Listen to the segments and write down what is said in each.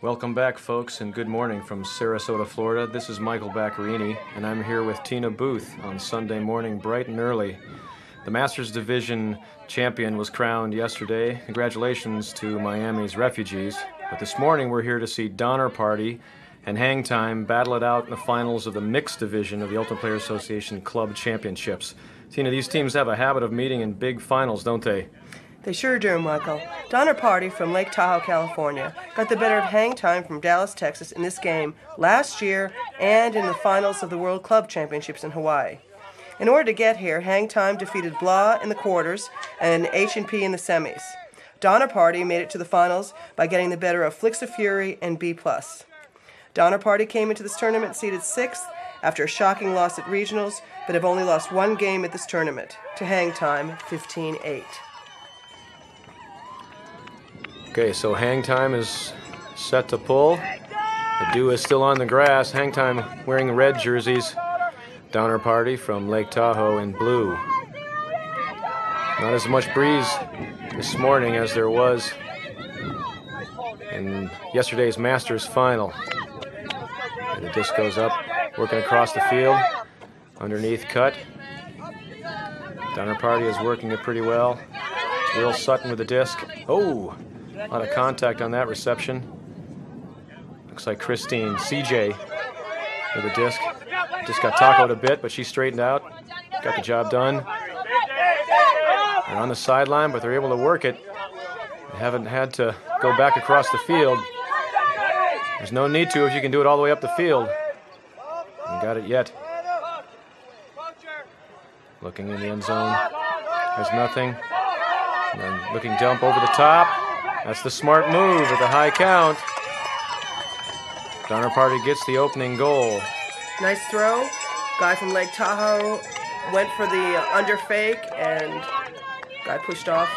Welcome back, folks, and good morning from Sarasota, Florida. This is Michael Baccarini, and I'm here with Tina Booth on Sunday morning, bright and early. The Masters Division champion was crowned yesterday. Congratulations to Miami's refugees. But this morning, we're here to see Donner Party and Hang Time battle it out in the finals of the mixed division of the Ultimate Player Association Club Championships. Tina, these teams have a habit of meeting in big finals, don't they? They sure do, Michael. Donner Party from Lake Tahoe, California, got the better of Hang Time from Dallas, Texas in this game last year and in the finals of the World Club Championships in Hawaii. In order to get here, Hang Time defeated Blah in the quarters and H&P in the semis. Donner Party made it to the finals by getting the better of Flicks of Fury and B+. Donner Party came into this tournament seeded 6th after a shocking loss at regionals, but have only lost one game at this tournament, to Hang Time 15-8. Okay, so Hang Time is set to pull. The dew is still on the grass. Hang Time wearing red jerseys. Donner Party from Lake Tahoe in blue. Not as much breeze this morning as there was in yesterday's Masters final. And the disc goes up, working across the field, underneath cut. Donner Party is working it pretty well. Will Sutton with the disc. Oh! A lot of contact on that reception. Looks like Christine CJ with a disc. Just got tacoed a bit, but she straightened out. Got the job done. They're on the sideline, but they're able to work it. They haven't had to go back across the field. There's no need to if you can do it all the way up the field. Haven't got it yet. Looking in the end zone. There's nothing. And then looking dump over the top. That's the smart move at the high count. Donner Party gets the opening goal. Nice throw. Guy from Lake Tahoe went for the under fake, and guy pushed off,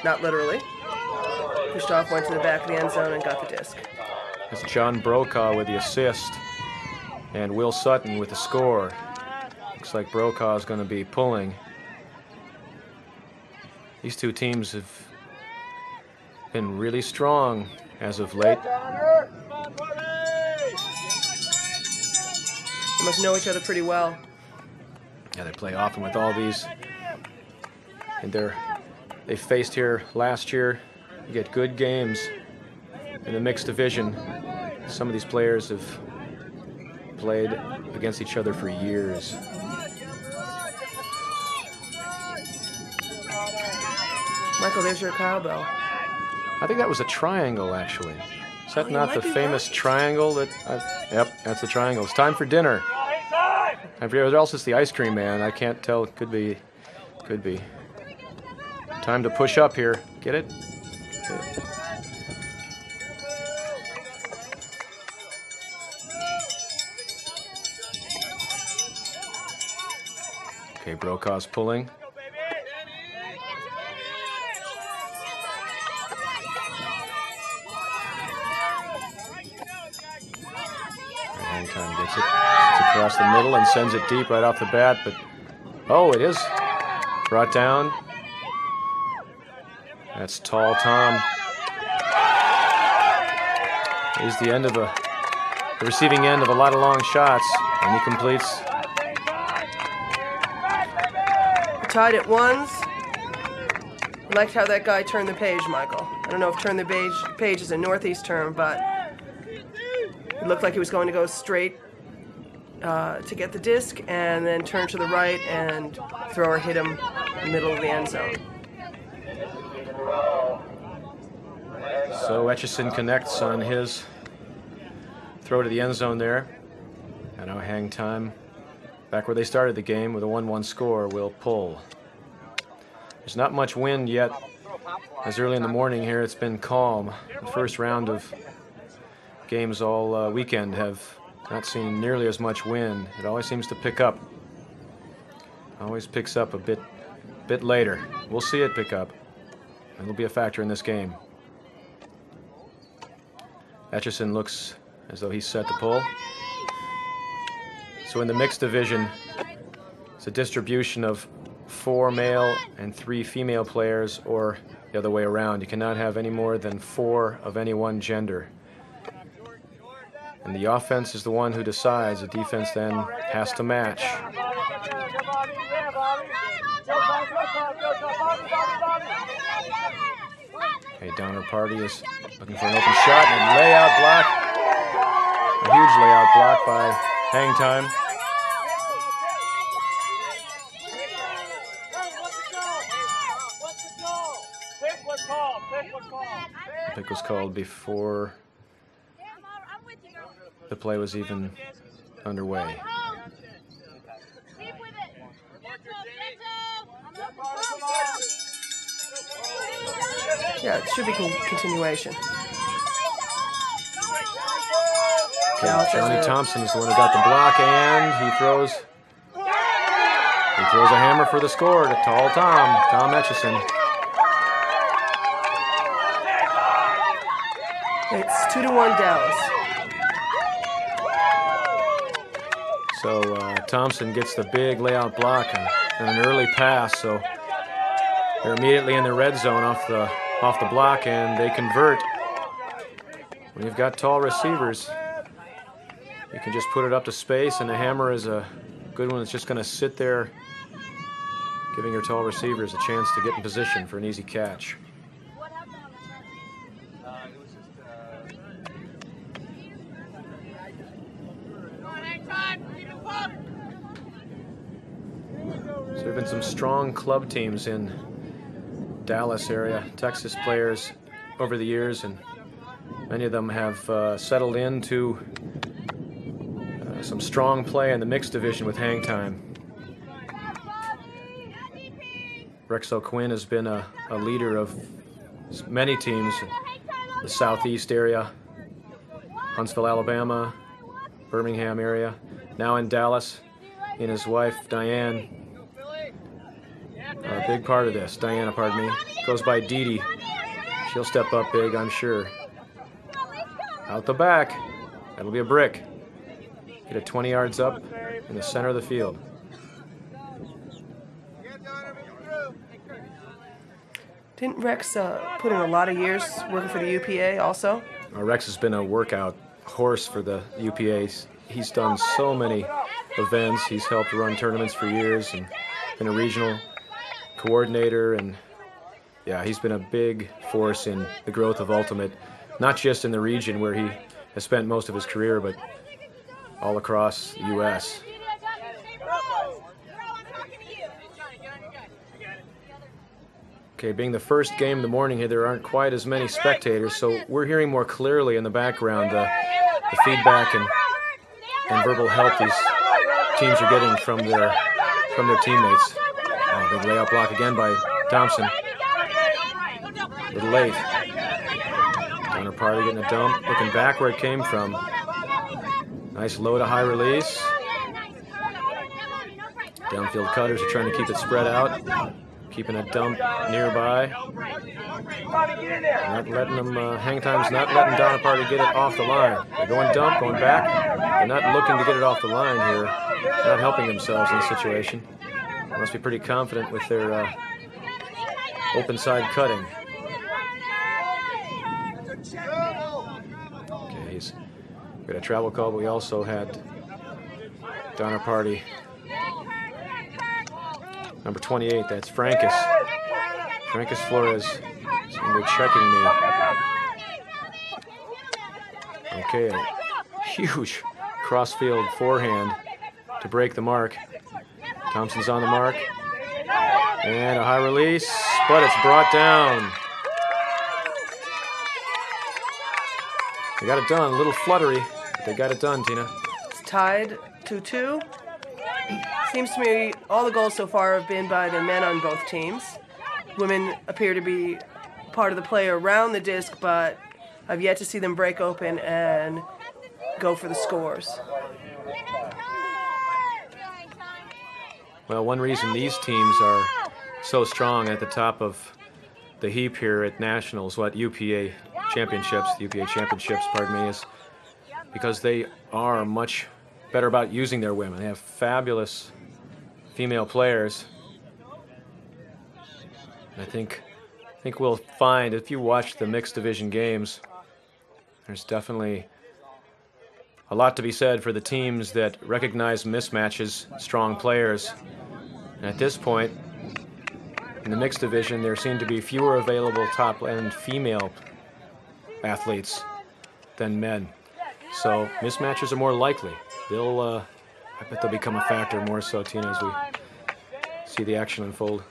not literally, pushed off, went to the back of the end zone and got the disc. It's John Brokaw with the assist, and Will Sutton with the score. Looks like Brokaw is going to be pulling. These two teams have been really strong as of late. They must know each other pretty well. Yeah, they play often with all these. And they faced here last year. You get good games in the mixed division. Some of these players have played against each other for years. Michael, there's your cowbell. I think that was a triangle, actually. Is that not the famous right. Triangle that yep, that's the triangle. It's time for dinner. Time for dinner. Or else it's the ice cream man. I can't tell. Could be. Could be. Time to push up here. Get it? Get it. Okay, Brokaw's pulling. Hang Time gets it. It's across the middle and sends it deep right off the bat, but oh, it is brought down. That's Tall Tom. He's the end of the receiving end of a lot of long shots, and he completes. Tied at ones. I liked how that guy turned the page, Michael. I don't know if turn the page is a Northeast term, but it looked like he was going to go straight to get the disc and then turn to the right, and thrower hit him in the middle of the end zone. So Etchison connects on his throw to the end zone there. And now Hang Time, back where they started the game with a 1-1 score, will pull. There's not much wind yet. As early in the morning here, it's been calm. The first round of games all weekend have not seen nearly as much wind. It always seems to pick up. Always picks up a bit later. We'll see it pick up. It'll be a factor in this game. Etchison looks as though he's set to pull. So in the mixed division, it's a distribution of 4 male and 3 female players, or the other way around. You cannot have any more than 4 of any one gender. And the offense is the one who decides. The defense then has to match. Okay, Donner Party is looking for an open shot and a layout block. A huge layout block by Hang Time. The pick was called before the play was even underway. Yeah, it should be continuation. Okay, Johnny Thompson is the one who got the block, and he throws a hammer for the score to Tall Tom Etchison. It's 2-1 Dallas. So Thompson gets the big layout block and an early pass, so they're immediately in the red zone off the block, and they convert. When you've got tall receivers, you can just put it up to space, and the hammer is a good one. It's just going to sit there, giving your tall receivers a chance to get in position for an easy catch. So there have been some strong club teams in Dallas area, Texas players over the years, and many of them have settled into some strong play in the mixed division with Hang Time. Rex O'Quinn has been a leader of many teams in the southeast area, Huntsville, Alabama, Birmingham area, now in Dallas. He and his wife, Diane, are a big part of this. Diana, pardon me, goes by Dee Dee. She'll step up big, I'm sure. Out the back, that'll be a brick. Get it 20 yards up in the center of the field. Didn't Rex put in a lot of years working for the UPA also? Rex has been a workout horse for the UPA. He's done so many events. He's helped run tournaments for years and been a regional coordinator, and yeah, he's been a big force in the growth of Ultimate, not just in the region where he has spent most of his career, but all across the U.S. Okay, being the first game of the morning here, there aren't quite as many spectators, so we're hearing more clearly in the background the feedback and verbal help these teams are getting from their teammates. Big layup block again by Thompson. A little late. Donner Party getting a dump, looking back where it came from. Nice low to high release. Downfield cutters are trying to keep it spread out. Keeping a dump nearby. Not letting them, Hang Time's not letting Donner Party get it off the line. They're going dump, going back. They're not looking to get it off the line here. Not helping themselves in this situation. They must be pretty confident with their open side cutting. Okay, he's got a travel call, but we also had Donner Party. Number 28, that's Francis. Francis Flores seemed to checking me. Okay, a huge crossfield forehand to break the mark. Thompson's on the mark. And a high release, but it's brought down. They got it done, a little fluttery, but they got it done, Tina. It's tied 2-2. Seems to me all the goals so far have been by the men on both teams. Women appear to be part of the play around the disc, but I've yet to see them break open and go for the scores. Well, one reason these teams are so strong at the top of the heap here at Nationals, UPA championships, is because they are much better about using their women. They have fabulous female players. And I think we'll find, if you watch the mixed division games, there's definitely a lot to be said for the teams that recognize mismatches, strong players. And at this point, in the mixed division, there seem to be fewer available top-end female athletes than men. So mismatches are more likely. I bet they'll become a factor more so, Tina, as we see the action unfold.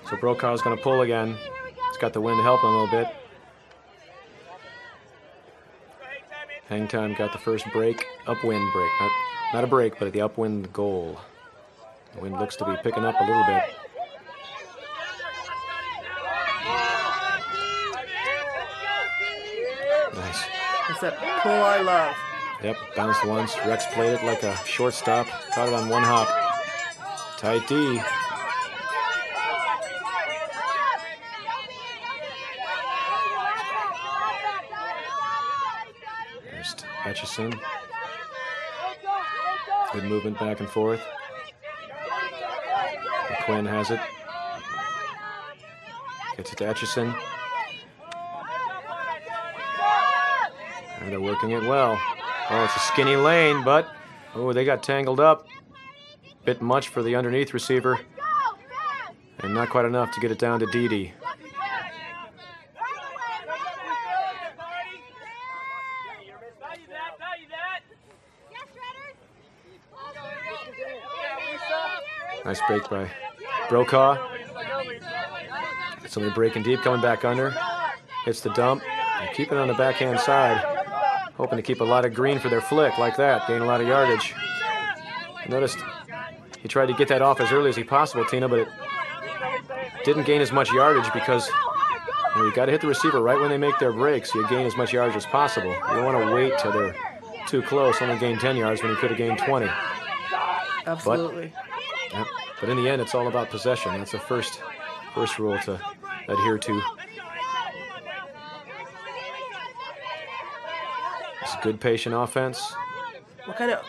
So Brokaw's going to pull again. He's got the wind to help him a little bit. Hang Time got the first break, upwind break. Not a break, but the upwind goal. The wind looks to be picking up a little bit. Nice. It's that pull I love. Yep, bounced once. Rex played it like a shortstop. Caught it on one hop. Tight D. There's Etchison. Good movement back and forth. Quinn has it. Gets it to Etchison. And they're working it well. Oh, it's a skinny lane, but oh, they got tangled up. Bit much for the underneath receiver. And not quite enough to get it down to Didi. Nice break by Brokaw. Somebody breaking deep, coming back under. Hits the dump. And keep it on the backhand side. Hoping to keep a lot of green for their flick like that. Gain a lot of yardage. Noticed he tried to get that off as early as he possible, Tina, but it didn't gain as much yardage because you got to hit the receiver right when they make their breaks. So you gain as much yardage as possible. You don't want to wait till they're too close, only gain 10 yards when you could have gained 20. Absolutely. But in the end, it's all about possession. That's the first rule to adhere to. It's a good, patient offense. What kind of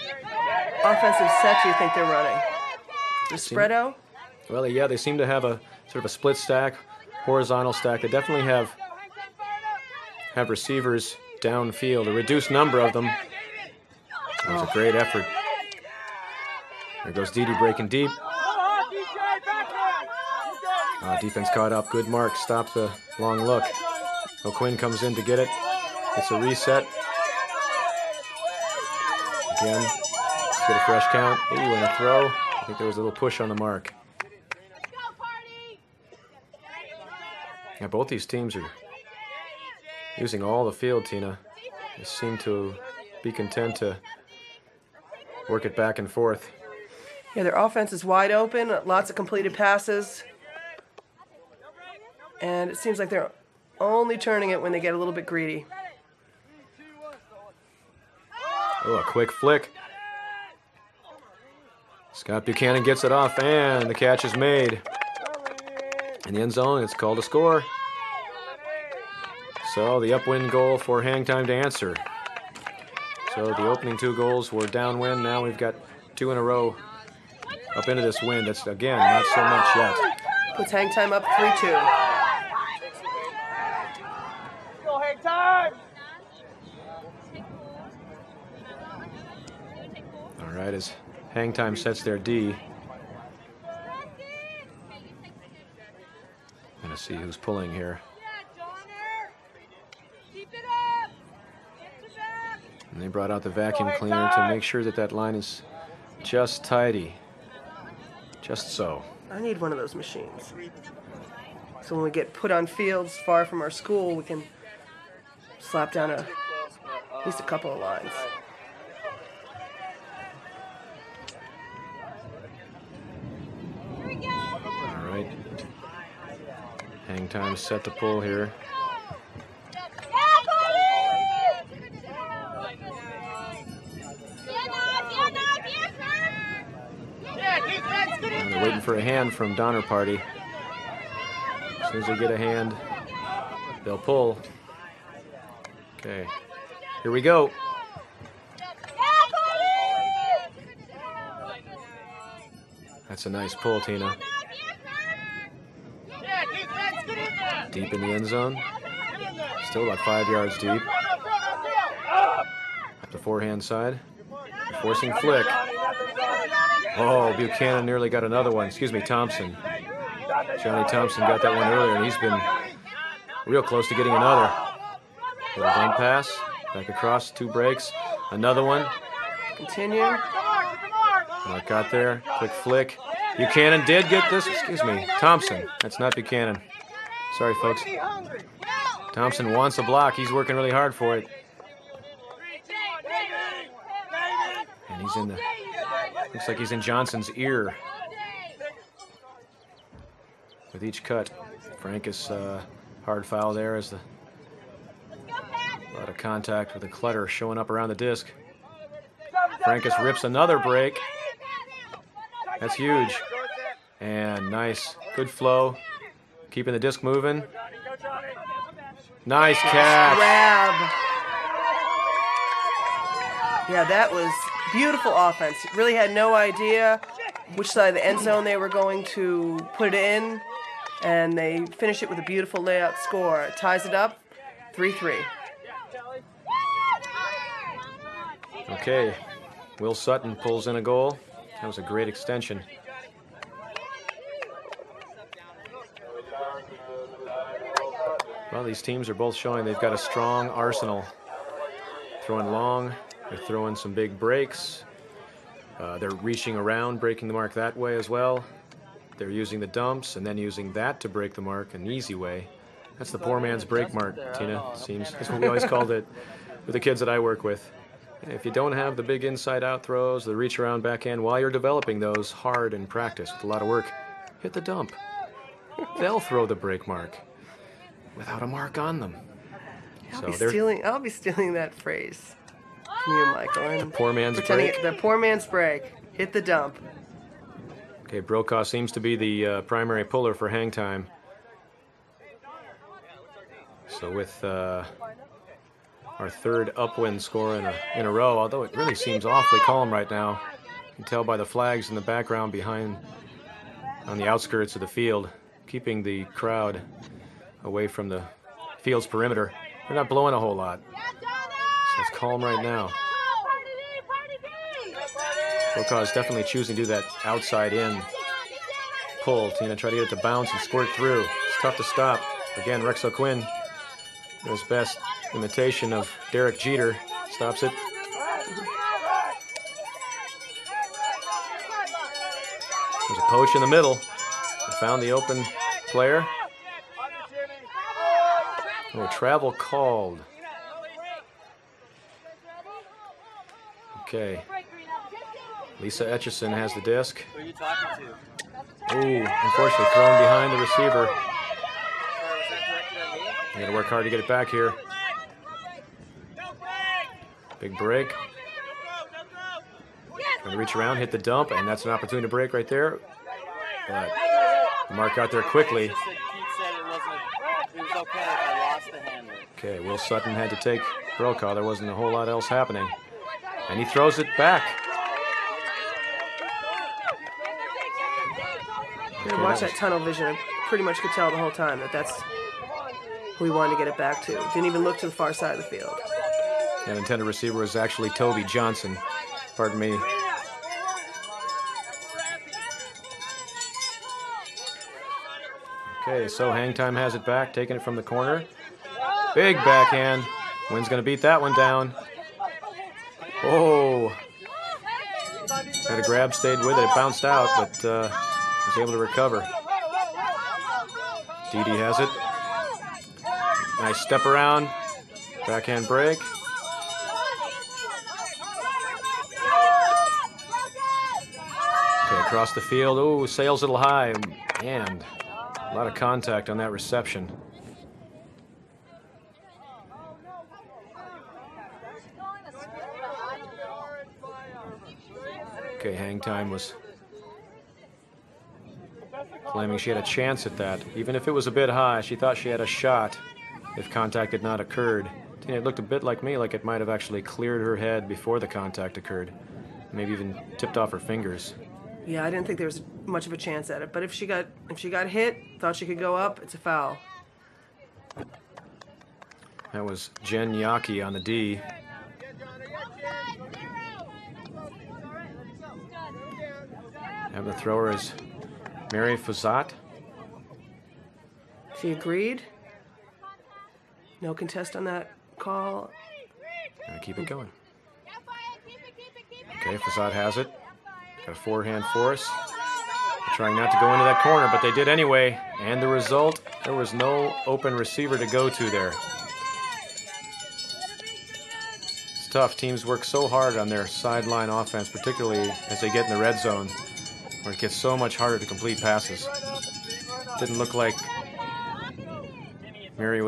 offensive set do you think they're running? The spread out? Well, yeah, they seem to have a sort of a split stack, horizontal stack. They definitely have receivers downfield, a reduced number of them. That was a great effort. There goes Didi breaking deep. Defense caught up. Good mark. Stopped the long look. O'Quinn comes in to get it. It's a reset. Again, let's get a fresh count. Ooh, and a throw. I think there was a little push on the mark. Yeah, both these teams are using all the field, Tina. They seem to be content to work it back and forth. Yeah, their offense is wide open. Lots of completed passes. And it seems like they're only turning it when they get a little bit greedy. Oh, a quick flick. Scott Buchanan gets it off, and the catch is made. In the end zone, it's called a score. So the upwind goal for Hang Time to answer. So the opening two goals were downwind. Now we've got two in a row up into this wind. That's, again, not so much yet. Puts Hang Time up 3-2. All right, as Hang Time sets their D. Gonna see who's pulling here. And they brought out the vacuum cleaner to make sure that that line is just tidy. Just so. I need one of those machines. So when we get put on fields far from our school, we can slap down at least a couple of lines. All right. Hang Time set to pull here. And they're waiting for a hand from Donner Party. As soon as they get a hand, they'll pull. Okay, here we go. That's a nice pull, Tina. Deep in the end zone. Still about 5 yards deep. The forehand side. Forcing flick. Oh, Buchanan nearly got another one. Excuse me, Thompson. Johnny Thompson got that one earlier, and he's been real close to getting another. Little dump pass. Back across, 2 breaks. Another one. Continue. Mark got there. Quick flick. Buchanan did get this. Excuse me, Thompson. That's not Buchanan. Sorry, folks. Thompson wants a block. He's working really hard for it. And he's in the... Looks like he's in Johnson's ear. With each cut. Frankus, hard foul there as a lot of contact with the clutter showing up around the disc. Frankus rips another break. That's huge. And nice. Good flow. Keeping the disc moving. Nice catch. Grab. Yeah, that was beautiful offense. Really had no idea which side of the end zone they were going to put it in. And they finish it with a beautiful layout score. It ties it up 3-3. Okay. Will Sutton pulls in a goal. That was a great extension. Well, these teams are both showing they've got a strong arsenal. Throwing long, they're throwing some big breaks. They're reaching around, breaking the mark that way as well. They're using the dumps and then using that to break the mark an easy way. That's the poor man's break mark, Tina. Seems that's what we always called it with the kids that I work with. If you don't have the big inside-out throws, the reach around backhand, while you're developing those hard in practice with a lot of work, hit the dump. They'll throw the break mark without a mark on them. I'll be stealing that phrase from you, Michael. And the poor man's break. The poor man's break. Hit the dump. Okay, Brokaw seems to be the primary puller for hang time. So with our third upwind score in a row, although it really seems awfully calm right now. You can tell by the flags in the background behind on the outskirts of the field, keeping the crowd away from the field's perimeter. They're not blowing a whole lot. So it's calm right now. Brokaw is definitely choosing to do that outside in pull. Tina try to get it to bounce and squirt through. It's tough to stop. Again, Rex O'Quinn, his best imitation of Derek Jeter, stops it. There's a poach in the middle. They found the open player. Oh, travel called. Okay. Lisa Etchison has the disc. Who are you talking to? Ooh, unfortunately thrown behind the receiver. You gotta work hard to get it back here. Big break. Trying to reach around, hit the dump, and that's an opportunity to break right there. But Mark got there quickly. Okay, Will Sutton had to take Brokaw. There wasn't a whole lot else happening. And he throws it back. Okay, watch that tunnel vision. I pretty much could tell the whole time that that's who we wanted to get it back to. Didn't even look to the far side of the field. That intended receiver was actually Toby Johnson. Pardon me. Okay, so Hang Time has it back, taking it from the corner. Big backhand. Wynn's going to beat that one down. Oh. Had a grab, stayed with it. It bounced out, but was able to recover. Didi has it. Nice step around. Backhand break. Okay, across the field. Oh, sails a little high. And a lot of contact on that reception. Okay, Hang Time was claiming she had a chance at that. Even if it was a bit high, she thought she had a shot if contact had not occurred. It looked a bit like me, like it might have actually cleared her head before the contact occurred. Maybe even tipped off her fingers. Yeah, I didn't think there was much of a chance at it. But if she got hit, thought she could go up, it's a foul. That was Jen Yaki on the D. And the thrower is Mary Fazat. She agreed. No contest on that call. And keep it going. Okay, Fazat has it. Got a forehand force. They're trying not to go into that corner, but they did anyway. And the result, there was no open receiver to go to there. It's tough. Teams work so hard on their sideline offense, particularly as they get in the red zone, where it gets so much harder to complete passes. Didn't look like Mary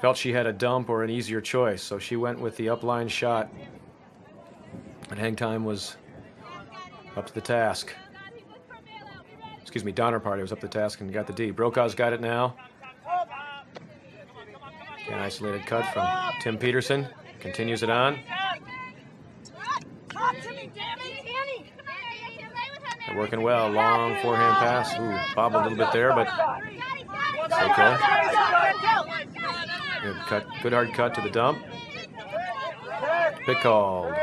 felt she had a dump or an easier choice, so she went with the upline shot. And hang time was up to the task. Excuse me, Donner Party was up to the task and got the D. Brokaw's got it now. Okay, an isolated cut from Tim Peterson. Continues it on. They're working well. Long forehand pass. Ooh, bobbled a little bit there, but it's okay. Good cut. Good hard cut to the dump. Pick called.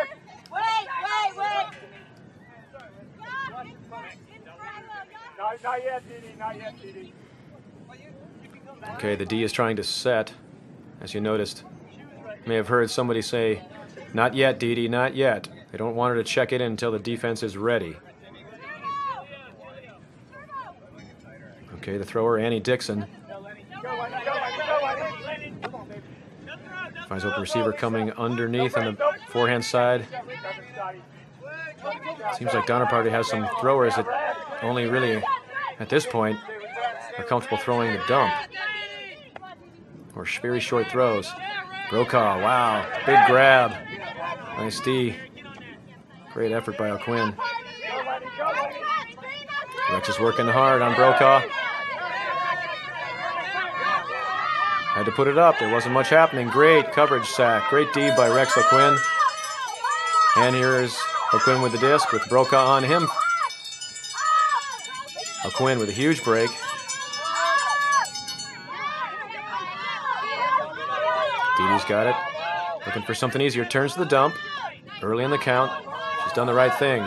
Not yet, Didi. Not yet, Didi. Okay, the D is trying to set, as you noticed. You may have heard somebody say, "Not yet, Didi, not yet." They don't want her to check it in until the defense is ready. Okay, the thrower, Annie Dixon. Finds open receiver coming underneath on the forehand side. Seems like Donner Party has some throwers that only really, at this point, are comfortable throwing the dump. Or very short throws. Brokaw, wow, big grab. Nice D. Great effort by O'Quinn. Rex is working hard on Brokaw. Had to put it up. There wasn't much happening. Great coverage sack. Great D by Rex O'Quinn. And here is O'Quinn with the disc with Brokaw on him. O'Quinn with a huge break. Didi's got it. Looking for something easier. Turns to the dump. Early in the count. She's done the right thing.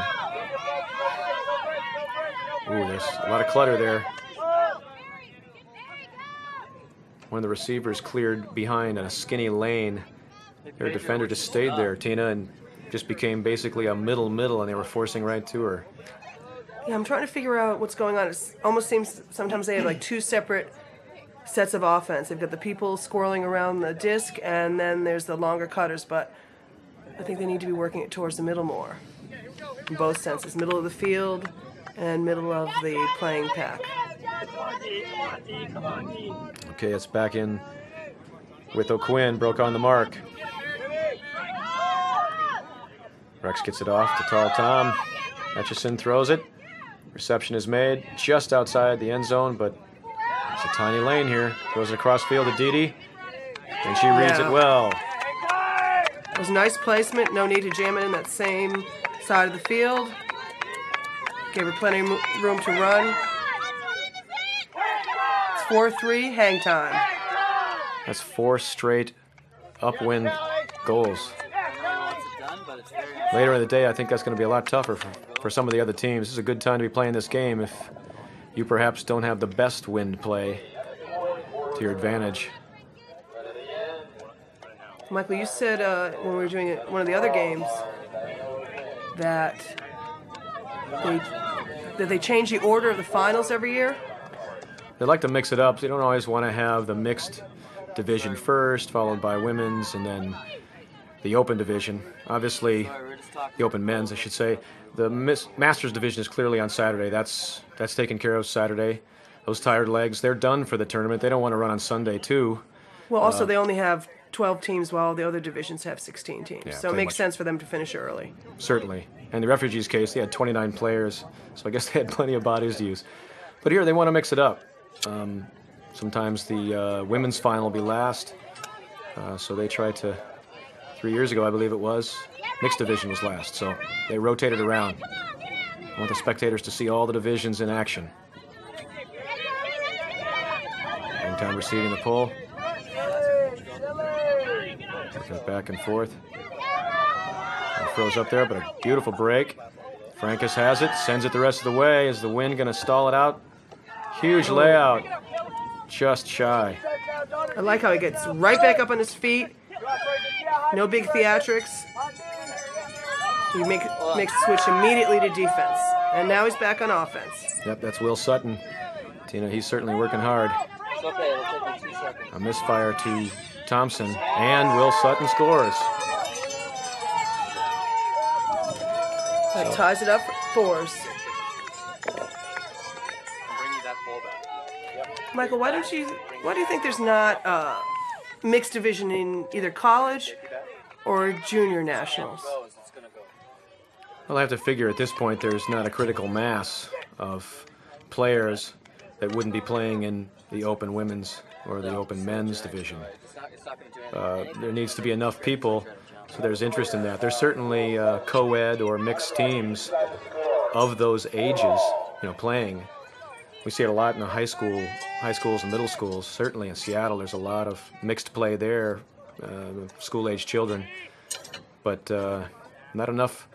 Ooh, there's a lot of clutter there. One of the receivers cleared behind in a skinny lane. Their defender just stayed there, Tina, and just became basically a middle, and they were forcing right to her. Yeah, I'm trying to figure out what's going on. It almost seems sometimes they have like two separate sets of offense. They've got the people swirling around the disc, and then there's the longer cutters, but I think they need to be working it towards the middle more. In both senses, middle of the field and middle of the playing pack. Okay, it's back in with O'Quinn. Broke on the mark. Rex gets it off to Tall Tom. Etchison throws it. Reception is made just outside the end zone, but it's a tiny lane here. Throws it across field to Didi, and she reads it well. It was nice placement. No need to jam it in that same side of the field. Gave her plenty of room to run. It's 4-3, hang time. That's 4 straight upwind goals. Later in the day, I think that's going to be a lot tougher for some of the other teams. This is a good time to be playing this game if you perhaps don't have the best wind play to your advantage. Michael, you said when we were doing one of the other games that they change the order of the finals every year? They like to mix it up. They don't always want to have the mixed division first, followed by women's, and then the open division. Obviously, the open men's, I should say. The Masters division is clearly on Saturday. That's taken care of Saturday. Those tired legs, they're done for the tournament. They don't want to run on Sunday, too. Well, also, they only have 12 teams while the other divisions have 16 teams. Yeah, so it makes sense for them to finish early. Certainly. And the Refugees case, they had 29 players, so I guess they had plenty of bodies to use. But here, they want to mix it up. Sometimes the women's final will be last. So they tried to, 3 years ago, I believe it was, mixed division was last. So they rotated around. I want the spectators to see all the divisions in action. Hang time receiving the pull. Back and forth. And froze up there, but a beautiful break. Frankus has it, sends it the rest of the way. Is the wind going to stall it out? Huge layout. Just shy. I like how he gets right back up on his feet. No big theatrics. He makes the switch immediately to defense. And now he's back on offense. Yep, that's Will Sutton. Tina, he's certainly working hard. A misfire to Thompson, and Will Sutton scores. That ties it up for fours. Michael, why do you think there's not mixed division in either college or junior nationals? Well, I have to figure at this point there's not a critical mass of players that wouldn't be playing in the open women's or the open men's division. There needs to be enough people, so there's interest in that. There's certainly co-ed or mixed teams of those ages, playing. We see it a lot in the high schools and middle schools. Certainly in Seattle, there's a lot of mixed play there, school-age children, but not enough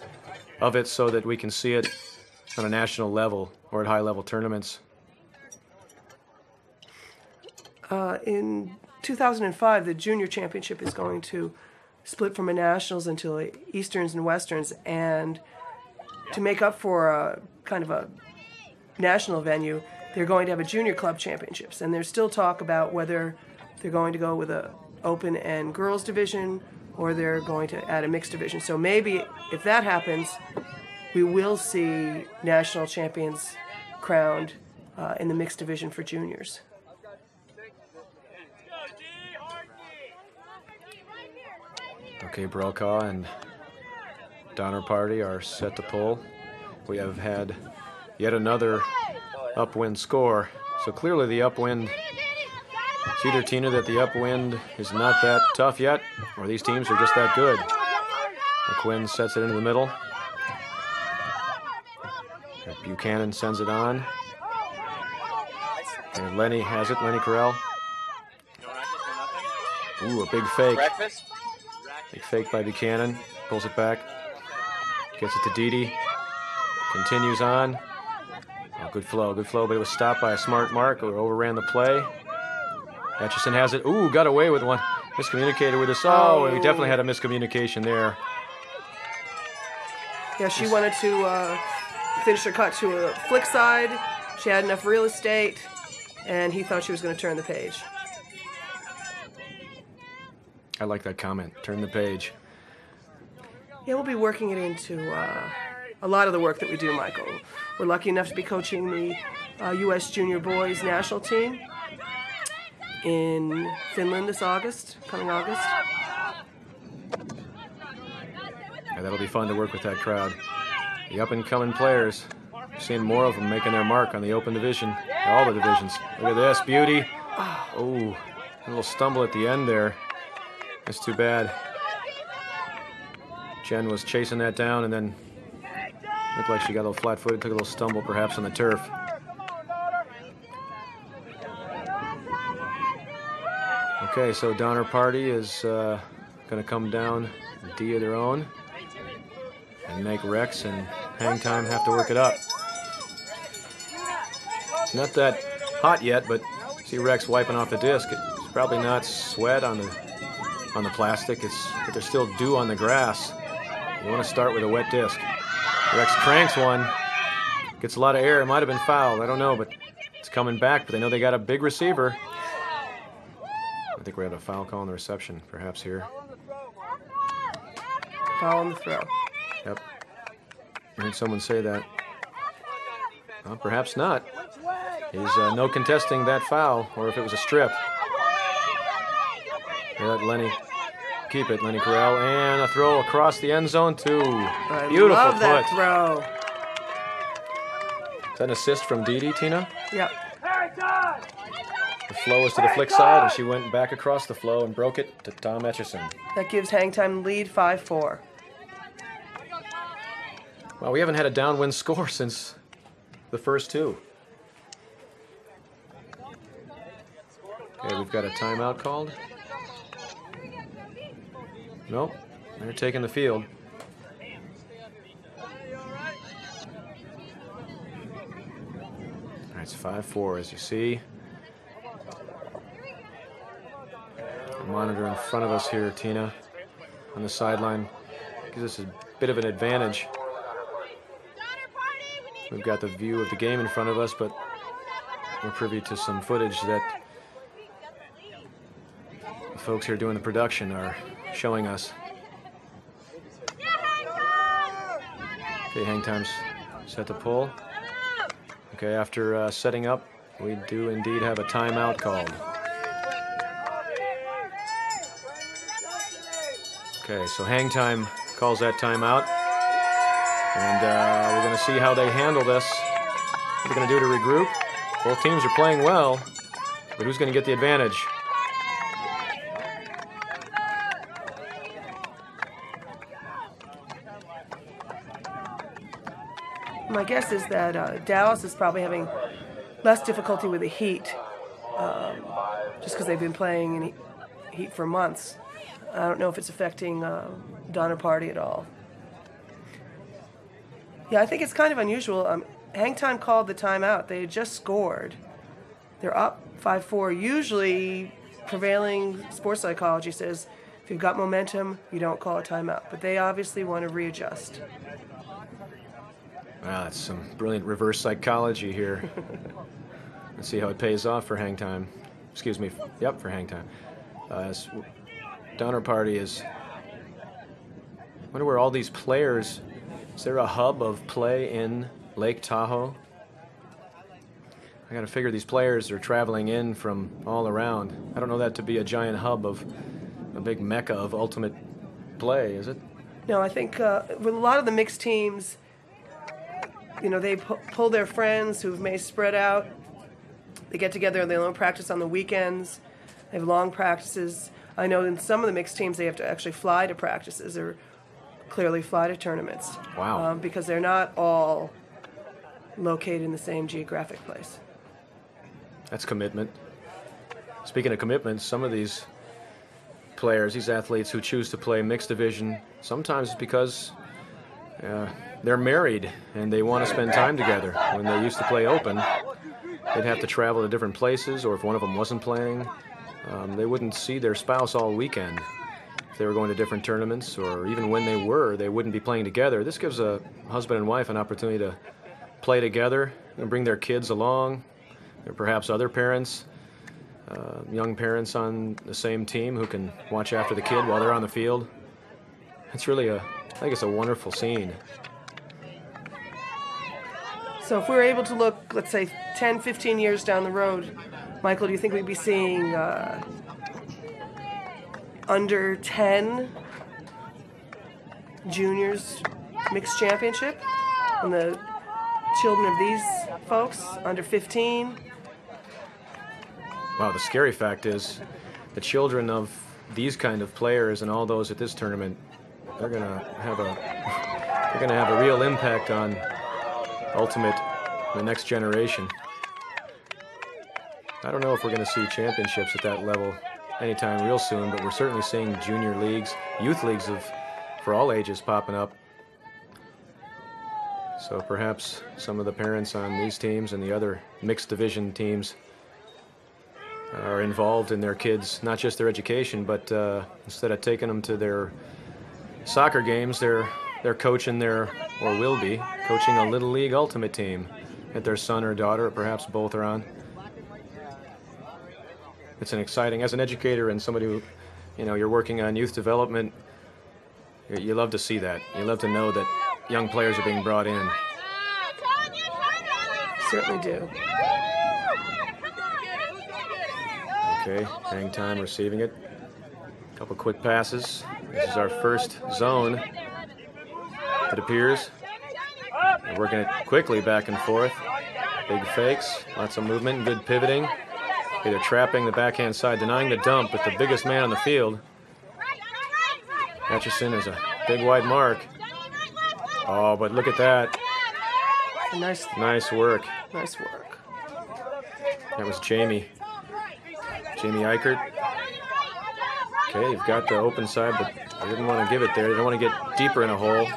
of it so that we can see it on a national level or at high-level tournaments. In 2005, the junior championship is going to split from a nationals into Easterns and Westerns, and to make up for a kind of a national venue, they're going to have a junior club championships, and there's still talk about whether they're going to go with a open and girls division or they're going to add a mixed division. So maybe if that happens, we will see national champions crowned in the mixed division for juniors. Okay, Brokaw and Donner Party are set to pull. We have had yet another upwind score. So clearly the upwind, it's either, Tina, that the upwind is not that tough yet, or these teams are just that good. McQuinn sets it into the middle. Buchanan sends it on. And Lenny has it, Lenny Carell. Ooh, a big fake. Big fake by Buchanan. Pulls it back. Gets it to Didi. Continues on. Oh, good flow, but it was stopped by a smart mark or overran the play. Etchison has it. Ooh, got away with one. Miscommunicated with us. Oh, we definitely had a miscommunication there. Yeah, she wanted to finish her cut to a flick side. She had enough real estate, and he thought she was going to turn the page. I like that comment. Turn the page. Yeah, we'll be working it into a lot of the work that we do, Michael. We're lucky enough to be coaching the U.S. Junior Boys national team in Finland this coming August. Yeah, that'll be fun to work with that crowd. The up-and-coming players, seeing more of them making their mark on the open division, all the divisions. Look at this, beauty. Oh, a little stumble at the end there. That's too bad. Jen was chasing that down and then looked like she got a little flat-footed, took a little stumble perhaps on the turf. Okay, so Donner Party is going to come down D of their own and make Rex and Hang Time have to work it up. It's not that hot yet, but see Rex wiping off the disc. It's probably not sweat on the plastic, but there's still dew on the grass. You want to start with a wet disc. Rex cranks one, gets a lot of air. It might have been fouled, I don't know, but it's coming back. But they know they got a big receiver. I think we had a foul call on the reception, perhaps here. Foul on the throw. Yep. I heard someone say that. Well, perhaps not. He's no contesting that foul, or if it was a strip. Let Lenny keep it, Lenny Carell, and a throw across the end zone too. Beautiful love that put. throw. Is that an assist from Didi, Tina? Yep. The flow was to the flick side, and she went back across the flow and broke it to Tom Etchison. That gives Hang Time lead 5-4. Well, we haven't had a downwind score since the first two. Okay, we've got a timeout called. Nope, they're taking the field. It's 5-4, as you see. The monitor in front of us here, Tina, on the sideline, gives us a bit of an advantage. We've got the view of the game in front of us, but we're privy to some footage that the folks here doing the production are showing us. Okay, hang time's set to pull. Okay, after setting up, we do indeed have a timeout called. Okay, so hang time calls that timeout. And we're going to see how they handle this. What they're going to do to regroup. Both teams are playing well, but who's going to get the advantage? My guess is that Dallas is probably having less difficulty with the heat, just because they've been playing in heat for months. I don't know if it's affecting Donner Party at all. Yeah, I think it's kind of unusual. Hang time called the timeout. They had just scored. They're up 5-4. Usually, prevailing sports psychology says if you've got momentum, you don't call a timeout. But they obviously want to readjust. Wow, that's some brilliant reverse psychology here. Let's see how it pays off for hang time. Excuse me. Yep, for hang time. Donner Party is... I wonder where all these players... Is there a hub of play in Lake Tahoe? I got to figure these players are traveling in from all around. I don't know that to be a giant hub of a big mecca of ultimate play, is it? No, I think with a lot of the mixed teams, you know, they pull their friends who may spread out. They get together and they don't practice on the weekends. They have long practices. I know in some of the mixed teams they have to actually fly to practices or clearly fly to tournaments. Wow. Because they're not all located in the same geographic place. That's commitment. Speaking of commitment, some of these players, these athletes who choose to play mixed division, sometimes it's because they're married and they want to spend time together. When they used to play open, they'd have to travel to different places, or if one of them wasn't playing, they wouldn't see their spouse all weekend. If they were going to different tournaments, or even when they wouldn't be playing together. This gives a husband and wife an opportunity to play together and bring their kids along, or perhaps other parents, young parents on the same team who can watch after the kid while they're on the field. It's really I think it's a wonderful scene. So if we were able to look, let's say, 10, 15 years down the road, Michael, do you think we'd be seeing under 10 juniors mixed championship? And the children of these folks, under 15? Wow, the scary fact is the children of these kind of players and all those at this tournament, they're gonna have a real impact on ultimate, the next generation. I don't know if we're going to see championships at that level anytime real soon, but we're certainly seeing junior leagues, youth leagues for all ages popping up. So perhaps some of the parents on these teams and the other mixed division teams are involved in their kids, not just their education, but instead of taking them to their soccer games, they're coaching or will be coaching a little league ultimate team that their son or daughter, or perhaps both, are on. It's an exciting, as an educator and somebody who, you know, you're working on youth development, you love to see that. You love to know that young players are being brought in. Certainly do. Okay, hang time receiving it. A couple quick passes. This is our first zone, it appears. We're working it quickly back and forth. Big fakes, lots of movement, good pivoting. Either trapping the backhand side, denying the dump with the biggest man on the field. Atchison is a big wide mark. Oh, but look at that. Nice work. Nice work. That was Jamie Eichert. Okay, you've got the open side, but they didn't want to give it there. They don't want to get deeper in a hole.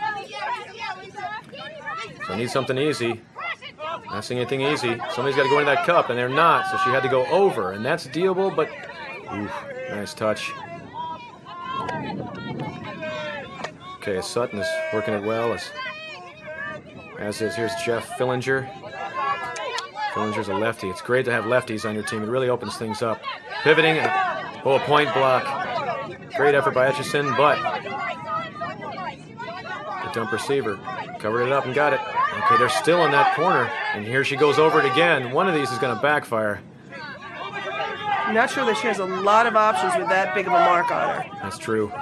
So I need something easy. Not seeing anything easy. Somebody's got to go into that cup, and they're not, so she had to go over, and that's dealable, but oof, nice touch. Okay, Sutton is working it well, as is. Here's Jeff Fillinger. Fillinger's a lefty. It's great to have lefties on your team. It really opens things up. Pivoting, a point block. Great effort by Etchison, but the dump receiver covered it up and got it. Okay, they're still in that corner, and here she goes over it again. One of these is going to backfire. I'm not sure that she has a lot of options with that big of a mark on her. That's true.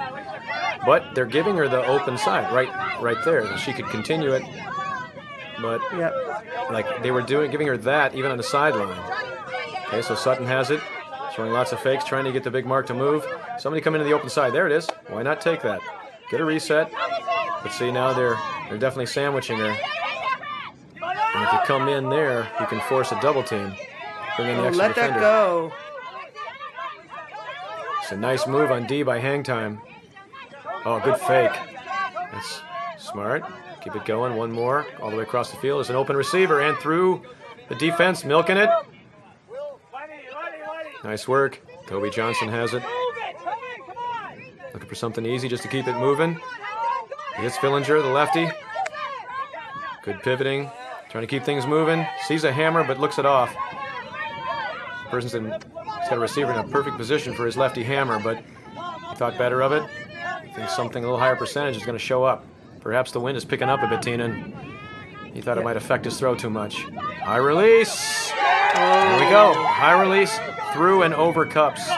But they're giving her the open side right there. She could continue it, but like they were giving her that even on the sideline. Okay, so Sutton has it, showing lots of fakes, trying to get the big mark to move. Somebody come into the open side. There it is. Why not take that? Get a reset. But see, now they're definitely sandwiching her. And if you come in there, you can force a double team. Bring in the extra let defender. That go. It's a nice move on D by Hang Time. Oh, good fake. That's smart. Keep it going. One more. All the way across the field. There's an open receiver and through the defense, milking it. Nice work. Toby Johnson has it. Looking for something easy just to keep it moving. He hits Fillinger, the lefty. Good pivoting. Trying to keep things moving. Sees a hammer, but looks it off. He's got a receiver in a perfect position for his lefty hammer, but he thought better of it. I think something a little higher percentage is going to show up. Perhaps the wind is picking up a bit, Tina, and he thought it might affect his throw too much. High release. Here we go. High release through and over cups.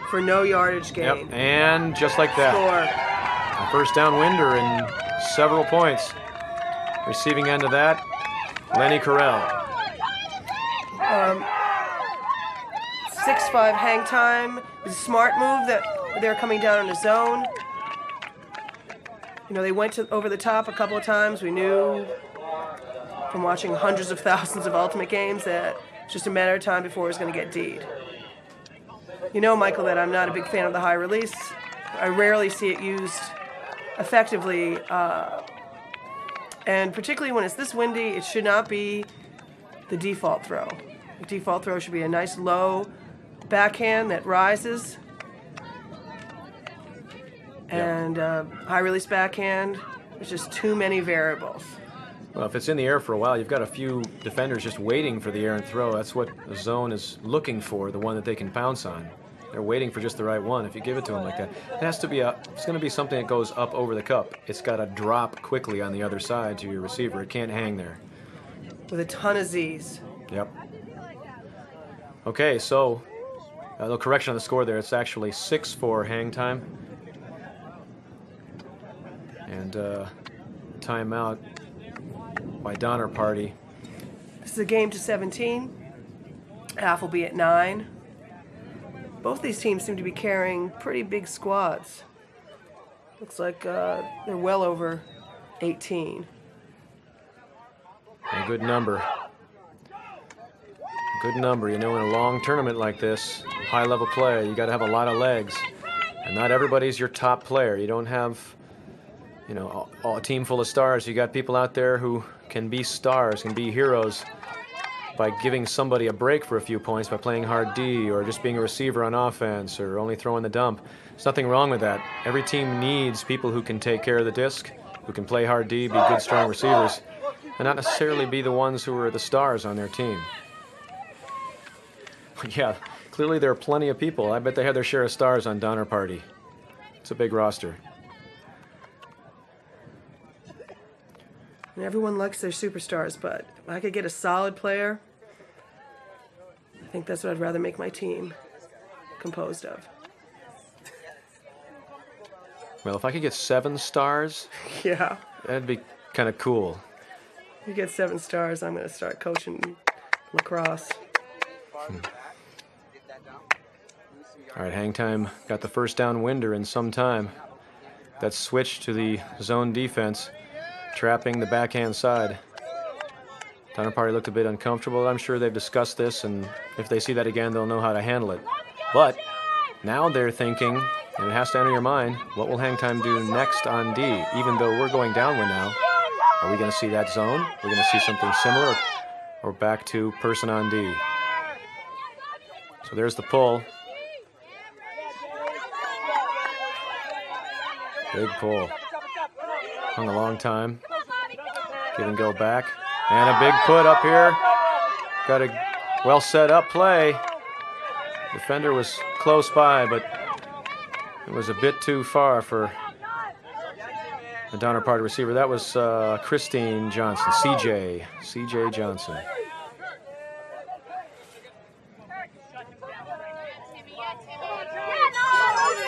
For no yardage gain. Yep, and just like that. Score. A first down winder and several points. Receiving end of that, Lenny Carell. 6-5 hang time. It was a smart move that they're coming down in a zone. You know, they went over the top a couple of times. We knew from watching hundreds of thousands of Ultimate games that it's just a matter of time before it was going to get D'd. You know, Michael, that I'm not a big fan of the high release. I rarely see it used effectively, and particularly when it's this windy, it should not be the default throw. The default throw should be a nice low backhand that rises, and high release backhand. There's just too many variables. Well, if it's in the air for a while, you've got a few defenders just waiting for the errant throw. That's what the zone is looking for, the one that they can pounce on. They're waiting for just the right one. If you give it to them like that, it has to be it's going to be something that goes up over the cup. It's got to drop quickly on the other side to your receiver. It can't hang there. With a ton of Z's. Yep. Okay, so a little correction on the score there. It's actually 6-4 hang time. And timeout by Donner Party. This is a game to 17. Half will be at 9. Both these teams seem to be carrying pretty big squads. Looks like they're well over 18. A good number. Good number. You know, in a long tournament like this, high-level play, you got to have a lot of legs. And not everybody's your top player. You don't have, you know, a team full of stars. You got people out there who can be stars, can be heroes by giving somebody a break for a few points by playing hard D or just being a receiver on offense or only throwing the dump. There's nothing wrong with that. Every team needs people who can take care of the disc, who can play hard D, be good, strong receivers, and not necessarily be the ones who are the stars on their team. Yeah, clearly there are plenty of people. I bet they had their share of stars on Donner Party. It's a big roster. And everyone likes their superstars, but if I could get a solid player, I think that's what I'd rather make my team composed of. Well, if I could get 7 stars, Yeah. that'd be kind of cool. If you get 7 stars, I'm going to start coaching lacrosse. All right, hang time got the first down winder in some time. That switch to the zone defense, trapping the backhand side. Donner Party looked a bit uncomfortable. I'm sure they've discussed this, and if they see that again, they'll know how to handle it. But now they're thinking, and it has to enter your mind, what will hang time do next on D? Even though we're going downwind now, are we going to see that zone? We're going to see something similar? or back to person on D. So there's the pull. Big pull. Hung a long time. Give and go back. And a big put up here. Got a well set up play. Defender was close by, but it was a bit too far for the Donner Party receiver. That was Christine Johnson, CJ Johnson.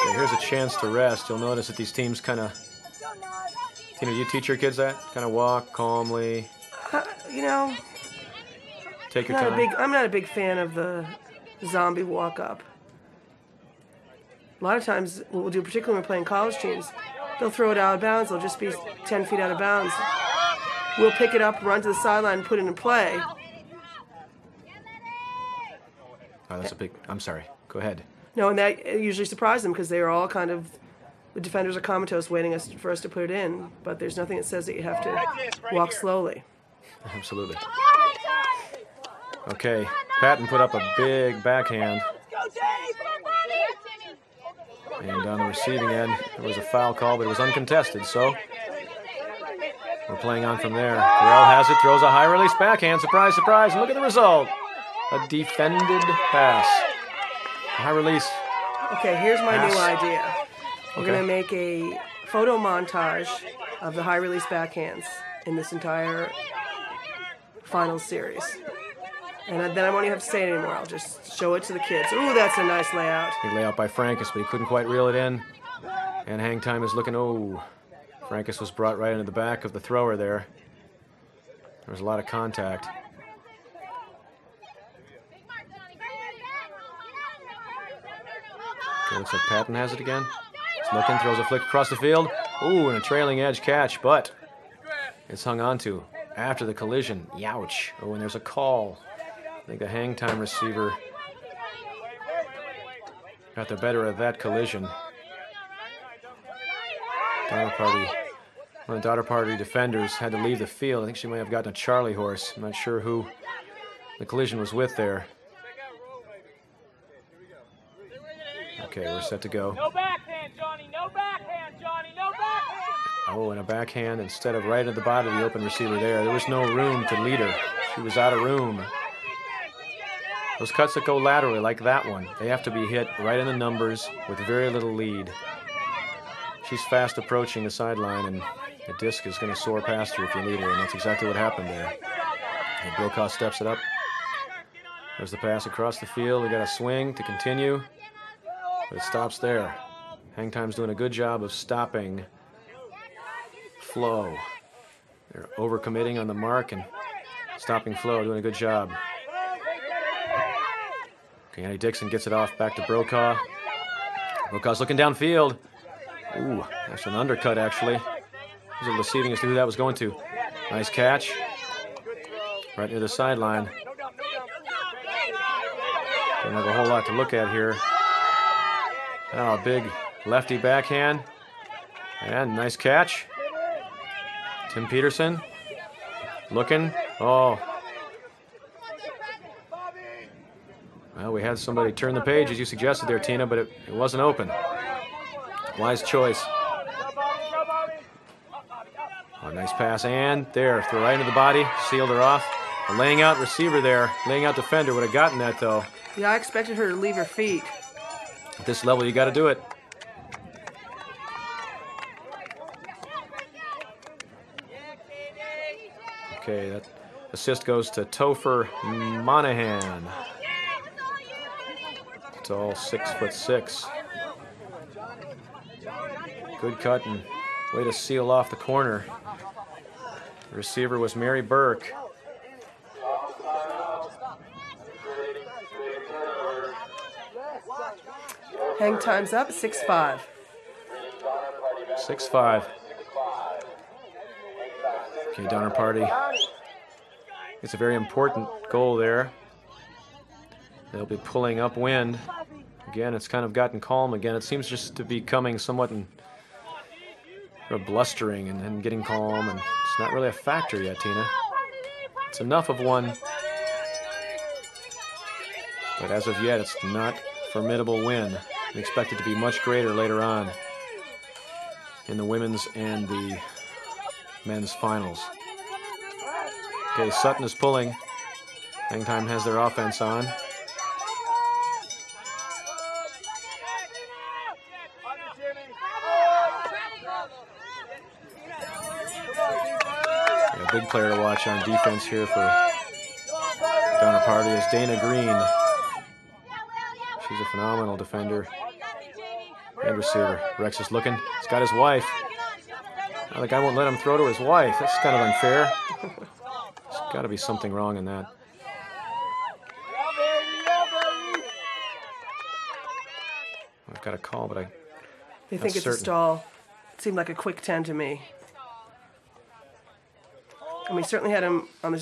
Okay, here's a chance to rest. You'll notice that these teams kind of, Tina, do you teach your kids that? Kind of walk calmly. You know, Take your time. I'm not a big fan of the zombie walk up. A lot of times, what we'll do, particularly when we're playing college teams, they'll throw it out of bounds. They'll just be 10 feet out of bounds. We'll pick it up, run to the sideline, and put it in play. Oh, that's a big, I'm sorry. Go ahead. No, and that usually surprises them because they are all kind of, the defenders are comatose waiting for us to put it in, but there's nothing that says that you have to walk slowly. Absolutely. Okay, Patton put up a big backhand. And on the receiving end, there was a foul call, but it was uncontested, so we're playing on from there. Corral has it, throws a high release backhand. Surprise, surprise, and look at the result. A defended pass. High release. Okay, here's my Pass. new idea. We're Okay. going to make a photo montage of the high release backhands in this entire finals series. And then I won't even have to say it anymore. I'll just show it to the kids. Ooh, that's a nice layout. Big layout by Frankus, but he couldn't quite reel it in. And hang time is looking, oh. Frankus was brought right into the back of the thrower there. There was a lot of contact. Okay, looks like Patton has it again. He's looking, throws a flick across the field. Ooh, and a trailing edge catch, but it's hung on to after the collision. Youch. Oh, and there's a call. I think the hang time receiver got the better of that collision. Donner Party, one of the Donner Party defenders had to leave the field. I think she may have gotten a Charlie horse. I'm not sure who the collision was with there. Okay, we're set to go. No backhand, Johnny. No backhand, Johnny. No backhand. Oh, and a backhand instead of right at the bottom of the open receiver there. There was no room to lead her. She was out of room. Those cuts that go laterally, like that one, they have to be hit right in the numbers with very little lead. She's fast approaching the sideline, and the disc is going to soar past her if you lead her, and that's exactly what happened there. And Brokaw steps it up. There's the pass across the field. We got a swing to continue, but it stops there. Hang time's doing a good job of stopping flow. They're overcommitting on the mark and stopping flow, doing a good job. Okay, Annie Dixon gets it off back to Brokaw. Brokaw's looking downfield. Ooh, that's an undercut, actually. He was deceiving as to who that was going to. Nice catch. Right near the sideline. Don't have a whole lot to look at here. Oh, a big lefty backhand. And nice catch. Tim Peterson. Looking. Oh. Well, we had somebody turn the page, as you suggested there, Tina, but it wasn't open. Wise choice. Oh, nice pass, and there, throw right into the body, sealed her off. A laying out receiver there, laying out defender would have gotten that, though. Yeah, I expected her to leave her feet. At this level, you got to do it. Okay, that assist goes to Topher Monahan. It's all 6'6". Good cut and way to seal off the corner. The receiver was Mary Burke. Hang time's up, 6-5. 6-5. Okay, Donner Party. It's a very important goal there. They'll be pulling upwind. Again, it's kind of gotten calm again. It seems just to be coming somewhat in sort of blustering and then getting calm, and it's not really a factor yet, Tina. It's enough of one But as of yet, it's not a formidable win. We expect it to be much greater later on in the women's and the men's finals. Okay, Sutton is pulling. Hang Time has their offense on. A big player to watch on defense here for Donner Party is Dana Green. She's a phenomenal defender and receiver. Rex is looking. He's got his wife. Oh, the guy won't let him throw to his wife. That's kind of unfair. There's got to be something wrong in that. I've got a call, but They think it's a stall. It seemed like a quick 10 to me. And we certainly had him on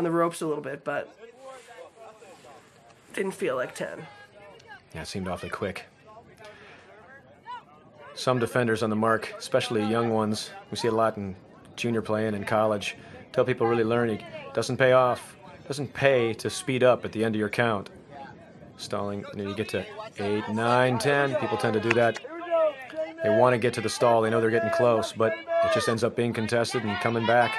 the ropes a little bit, but didn't feel like 10. Yeah, it seemed awfully quick. Some defenders on the mark, especially young ones, we see a lot in junior play and in college, tell people really learn it doesn't pay off, doesn't pay to speed up at the end of your count. Stalling, you get to 8, 9, 10, people tend to do that. They want to get to the stall, they know they're getting close, but it just ends up being contested and coming back.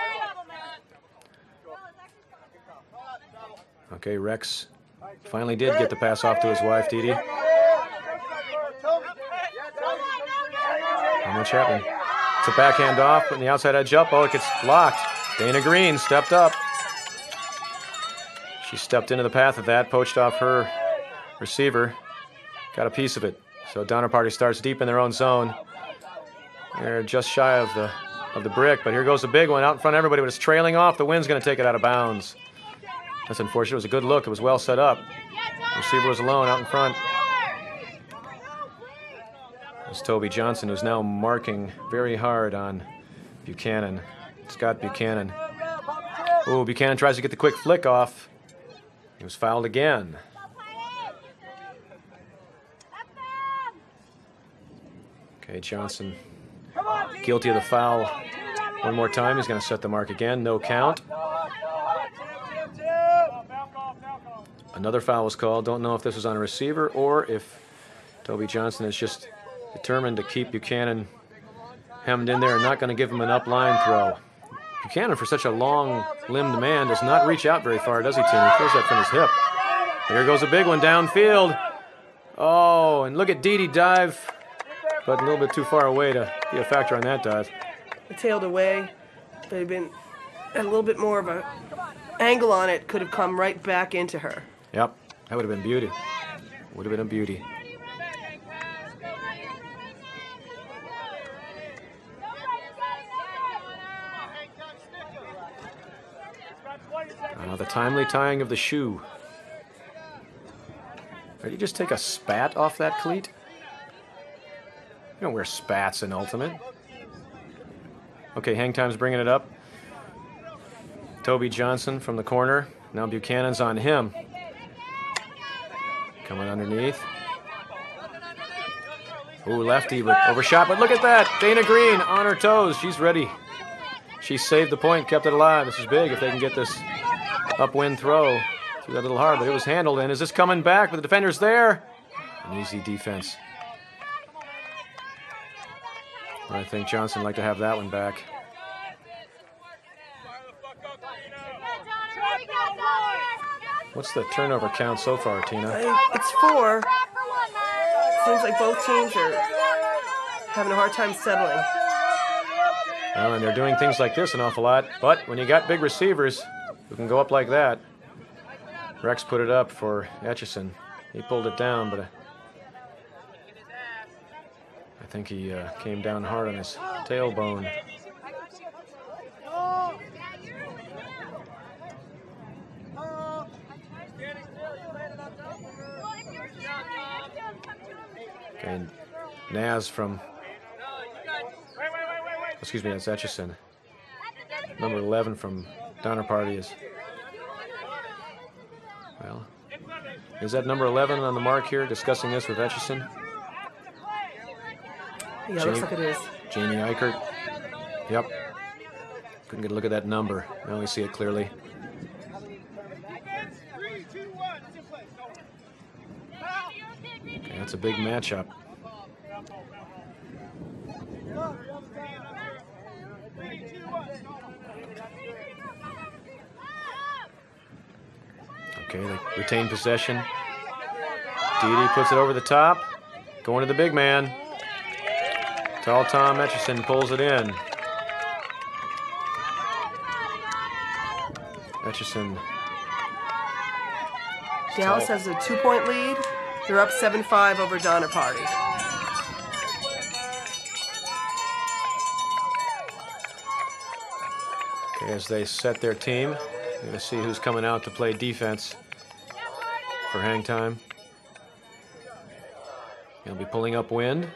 Okay, Rex finally did get the pass off to his wife, Dee Dee. Not much happened. It's a backhand off, putting the outside edge up. Oh, it gets blocked. Dana Green stepped up. She stepped into the path of that, poached off her receiver, got a piece of it. So Donner Party starts deep in their own zone. They're just shy of the brick, but here goes a big one out in front of everybody, but it's trailing off. The wind's going to take it out of bounds. That's unfortunate. It was a good look. It was well set up. The receiver was alone out in front. It's Toby Johnson, who's now marking very hard on Buchanan. Scott Buchanan. Oh, Buchanan tries to get the quick flick off. He was fouled again. Okay, Johnson guilty of the foul one more time. He's going to set the mark again. No count. Another foul was called. Don't know if this was on a receiver or if Toby Johnson is just determined to keep Buchanan hemmed in there and not going to give him an up-line throw. Buchanan, for such a long-limbed man, does not reach out very far, does he, Tim? He throws that from his hip. There goes a big one downfield. Oh, and look at Dee Dee dive, but a little bit too far away to be a factor on that dive. It tailed away. They'd been a little bit more of an angle on it, could have come right back into her. Yep, that would have been beauty. Would have been a beauty. The timely tying of the shoe. Did you just take a spat off that cleat? You don't wear spats in Ultimate. Okay, Hang Time's bringing it up. Toby Johnson from the corner. Now Buchanan's on him. Coming underneath. Ooh, lefty, but overshot. But look at that. Dana Green on her toes. She's ready. She saved the point, kept it alive. This is big if they can get this upwind throw. Threw that a little hard, but it was handled. And is this coming back with the defenders there? An easy defense. I think Johnson would like to have that one back. What's the turnover count so far, Tina? It's 4. Seems like both teams are having a hard time settling. Well, and they're doing things like this an awful lot, but when you got big receivers who can go up like that, Rex put it up for Etchison. He pulled it down, but I think he came down hard on his tailbone. Okay, Naz from, excuse me, that's Etchison. Number 11 from Donner Party is, well, is that number 11 on the mark here discussing this with Etchison? Yeah, looks like it is. Jamie Eichert. Yep. Couldn't get a look at that number. Now we see it clearly. That's a big matchup. Okay, they retain possession. Dede puts it over the top. Going to the big man. Tall Tom Etchison pulls it in. Etchison. Dallas has a 2-point lead. They're up 7-5 over Donner Party. Okay, as they set their team, you're going to see who's coming out to play defense for hang time. He'll be pulling up wind.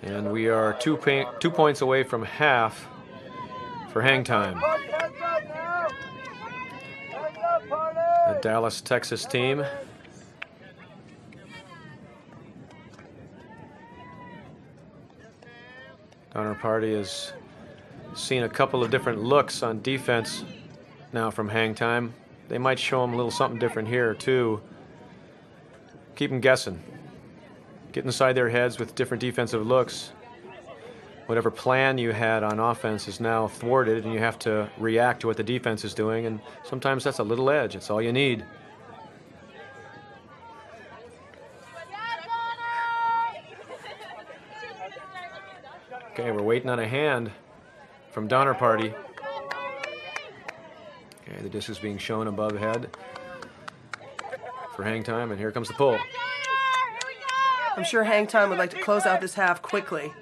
And we are 2 points away from half for hang time. The Dallas, Texas team. Donner Party has seen a couple of different looks on defense now from hang time. They might show them a little something different here too. Keep them guessing. Get inside their heads with different defensive looks. Whatever plan you had on offense is now thwarted, and you have to react to what the defense is doing, and sometimes that's a little edge. It's all you need. Okay, we're waiting on a hand from Donner Party. Okay, the disc is being shown above head for hang time, and here comes the pull. I'm sure hang time would like to close out this half quickly.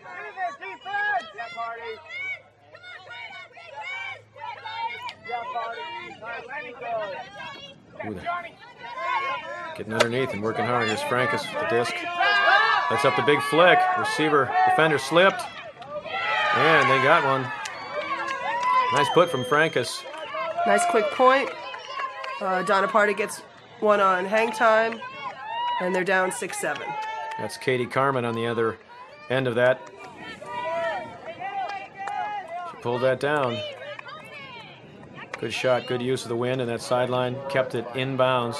Ooh, getting underneath and working hard. Here's Frankus with the disc. That's up the big flick. Defender slipped. And they got one. Nice put from Frankus. Nice quick point. Donner Party gets one on hang time, and they're down 6-7. That's Katie Carmen on the other end of that. She pulled that down. Good shot, good use of the wind, and that sideline kept it inbounds.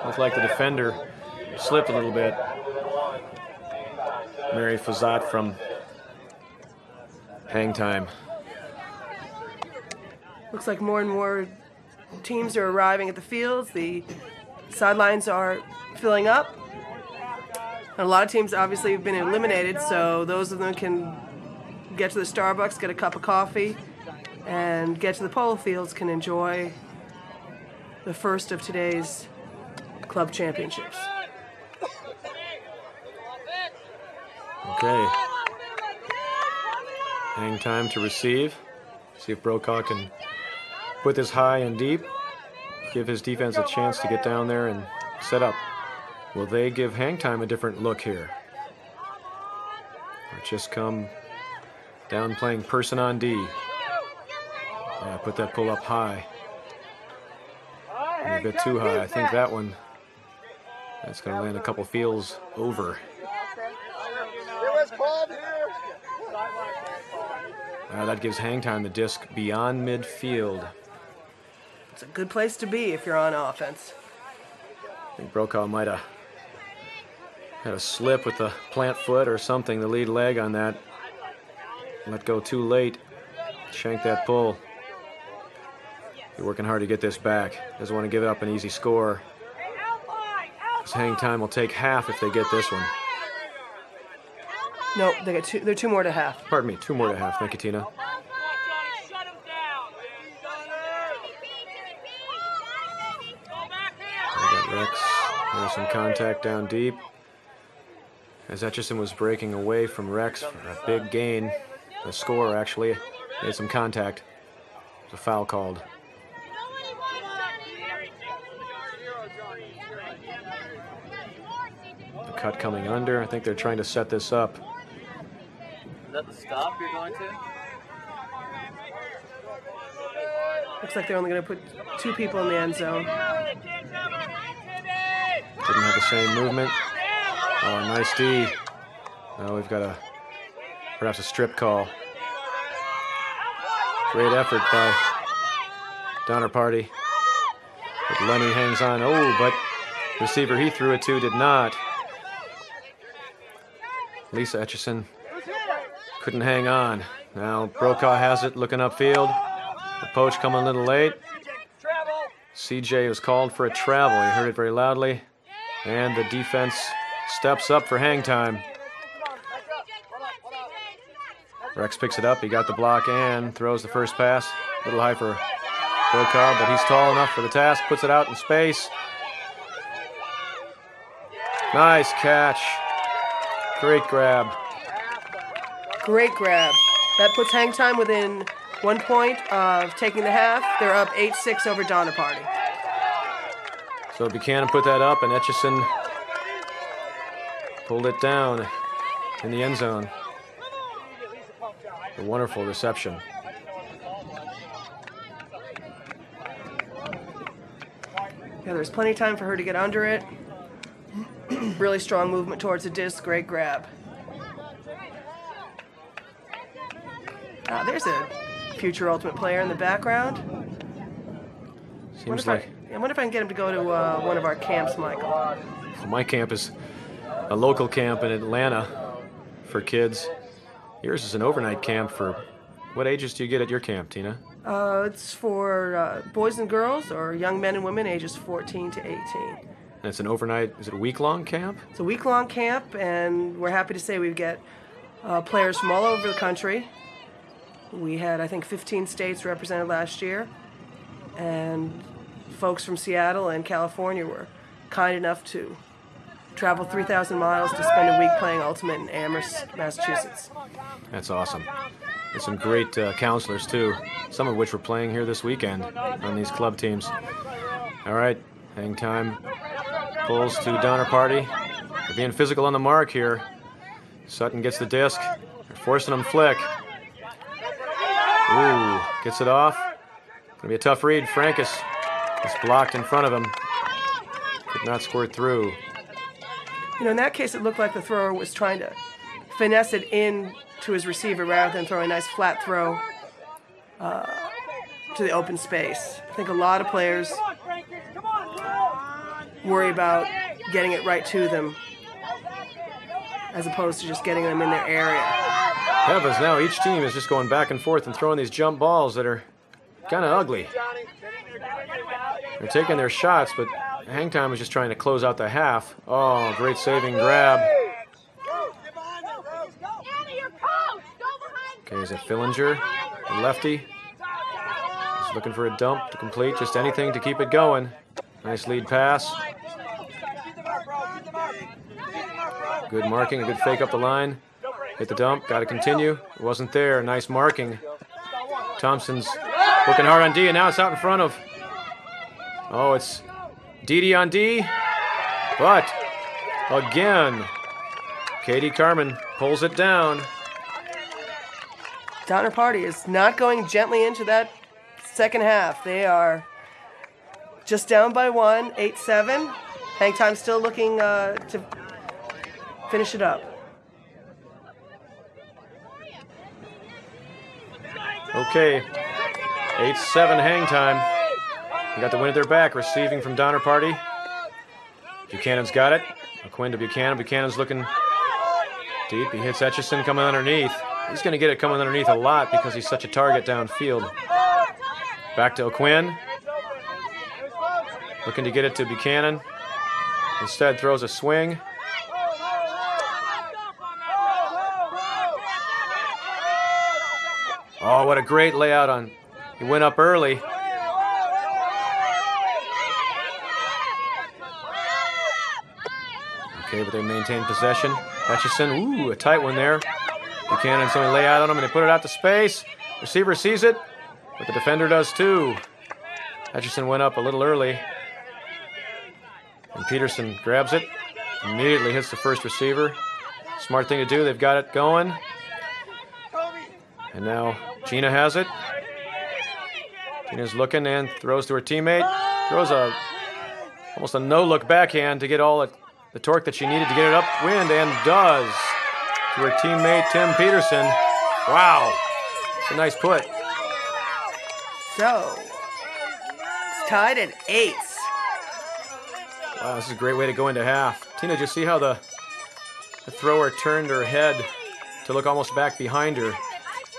Looked like the defender slipped a little bit. Mary Fazat from hang time. Looks like more and more teams are arriving at the fields. The sidelines are filling up. And a lot of teams obviously have been eliminated, so those of them can get to the Starbucks, get a cup of coffee, and get to the polo fields, can enjoy the first of today's club championships. Okay. Hang time to receive. See if Brokaw can put this high and deep. Give his defense a chance to get down there and set up. Will they give hang time a different look here? Or just come down playing person on D? Yeah, put that pull up high. And a bit too high. I think that one, that's going to land a couple fields over. That gives hang time the disc beyond midfield. It's a good place to be if you're on offense. I think Brokaw might have had a slip with the plant foot or something, the lead leg on that. Let go too late. Shank that pull. You're working hard to get this back. Doesn't want to give up an easy score. This hang time will take half if they get this one. No, they got they're 2 more to half. Pardon me, 2 more to half. Thank you, Tina. Rex, there's some contact down deep. As Etchison was breaking away from Rex for a big gain, the score actually made some contact. There's a foul called. The cut coming under. I think they're trying to set this up. Is that the stop you're going to? Looks like they're only going to put 2 people in the end zone. Didn't have the same movement. Oh, nice D. Now we've got perhaps a strip call. Great effort by Donner Party. But Lenny hangs on. Oh, but receiver he threw it to did not. Lisa Etchison couldn't hang on. Now Brokaw has it, looking upfield. The poach coming a little late. CJ was called for a travel. He heard it very loudly. And the defense steps up for hang time. Rex picks it up. He got the block and throws the first pass. A little high for Brokaw, but he's tall enough for the task. Puts it out in space. Nice catch. Great grab. Great grab. That puts hang time within 1 point of taking the half. They're up 8-6 over Donner Party. So Buchanan put that up, and Etchison pulled it down in the end zone. A wonderful reception. Yeah, there's plenty of time for her to get under it. Really strong movement towards the disc. Great grab. There's a future Ultimate player in the background. Seems like... I wonder if I can get him to go to one of our camps, Michael. My camp is a local camp in Atlanta for kids. Yours is an overnight camp for... What ages do you get at your camp, Tina? It's for boys and girls or young men and women ages 14 to 18. And it's an overnight... Is it a week-long camp? It's a week-long camp, and we're happy to say we get players from all over the country. We had, I think, 15 states represented last year, and folks from Seattle and California were kind enough to travel 3,000 miles to spend a week playing Ultimate in Amherst, Massachusetts. That's awesome. There's some great counselors, too, some of which were playing here this weekend on these club teams. All right, hang time. Pulls to Donner Party. They're being physical on the mark here. Sutton gets the disc. They're forcing him flick. Ooh, gets it off. Gonna be a tough read. Frankus is blocked in front of him. Could not squirt through. You know, in that case, it looked like the thrower was trying to finesse it in to his receiver rather than throw a nice flat throw to the open space. I think a lot of players worry about getting it right to them as opposed to just getting them in their area. Heavens, now each team is just going back and forth and throwing these jump balls that are kind of ugly. They're taking their shots, but hang time is just trying to close out the half. Oh, great saving grab. Okay, is it Fillinger, the lefty? He's looking for a dump to complete, just anything to keep it going. Nice lead pass. Good marking, a good fake up the line. Hit the dump, got to continue. It wasn't there, nice marking. Thompson's working hard on D, and now it's out in front of... Oh, it's D on D. But, again, Katie Carmen pulls it down. Donner Party is not going gently into that second half. They are just down by 1, 8-7. Hang time still looking to finish it up. Okay, 8-7 hang time. We got the win at their back, receiving from Donner Party. Buchanan's got it. A Quinn to Buchanan. Buchanan's looking deep. He hits Etchison coming underneath. He's going to get it coming underneath a lot because he's such a target downfield. Back to O'Quinn. Looking to get it to Buchanan. Instead throws a swing. Oh, what a great layout on. He went up early. Okay, but they maintain possession. Etchison, ooh, a tight one there. Buchanan, somebody lay out on him, and they put it out to space. Receiver sees it, but the defender does too. Etchison went up a little early. And Peterson grabs it, immediately hits the first receiver. Smart thing to do, they've got it going. And now Gina has it. Gina's looking and throws to her teammate. Throws almost a no-look backhand to get all the torque that she needed to get it upwind, and does. To her teammate, Tim Peterson. Wow, it's a nice put. So, it's tied at 8. Wow, this is a great way to go into half. Tina, did you see how the thrower turned her head to look almost back behind her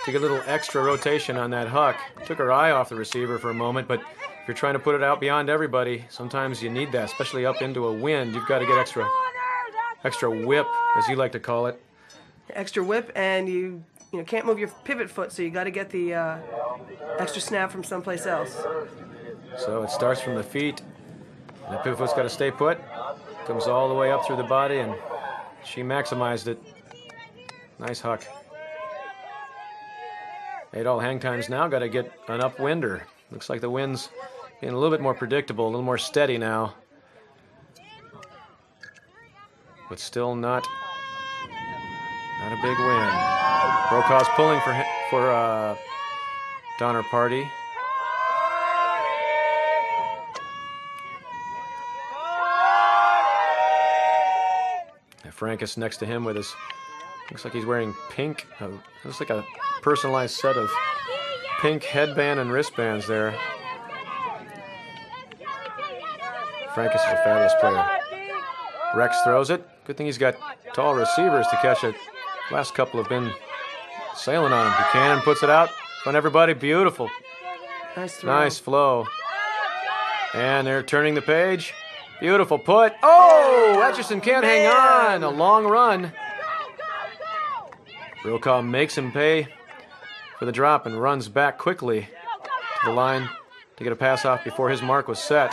to get a little extra rotation on that huck? Took her eye off the receiver for a moment, but if you're trying to put it out beyond everybody, sometimes you need that, especially up into a wind. You've got to get extra whip, as you like to call it. Extra whip, and you can't move your pivot foot, so you got to get the extra snap from someplace else. So it starts from the feet. And the pivot foot's got to stay put. Comes all the way up through the body, and she maximized it. Nice huck. Eight-all hang time's now got to get an upwinder. Looks like the wind's getting a little bit more predictable, a little more steady now. But still not a big wind. Brokaw's pulling for Donner Party. Frankus next to him with his, looks like he's wearing pink, looks like a personalized set of pink headband and wristbands there. Frankus is a fabulous player. Rex throws it. Good thing he's got tall receivers to catch it. Last couple have been sailing on him. Buchanan puts it out on everybody. Beautiful. Nice throw. Nice flow. And they're turning the page. Beautiful put. Oh, Etchison can't hang on. A long run. Brokaw makes him pay for the drop and runs back quickly to the line to get a pass off before his mark was set.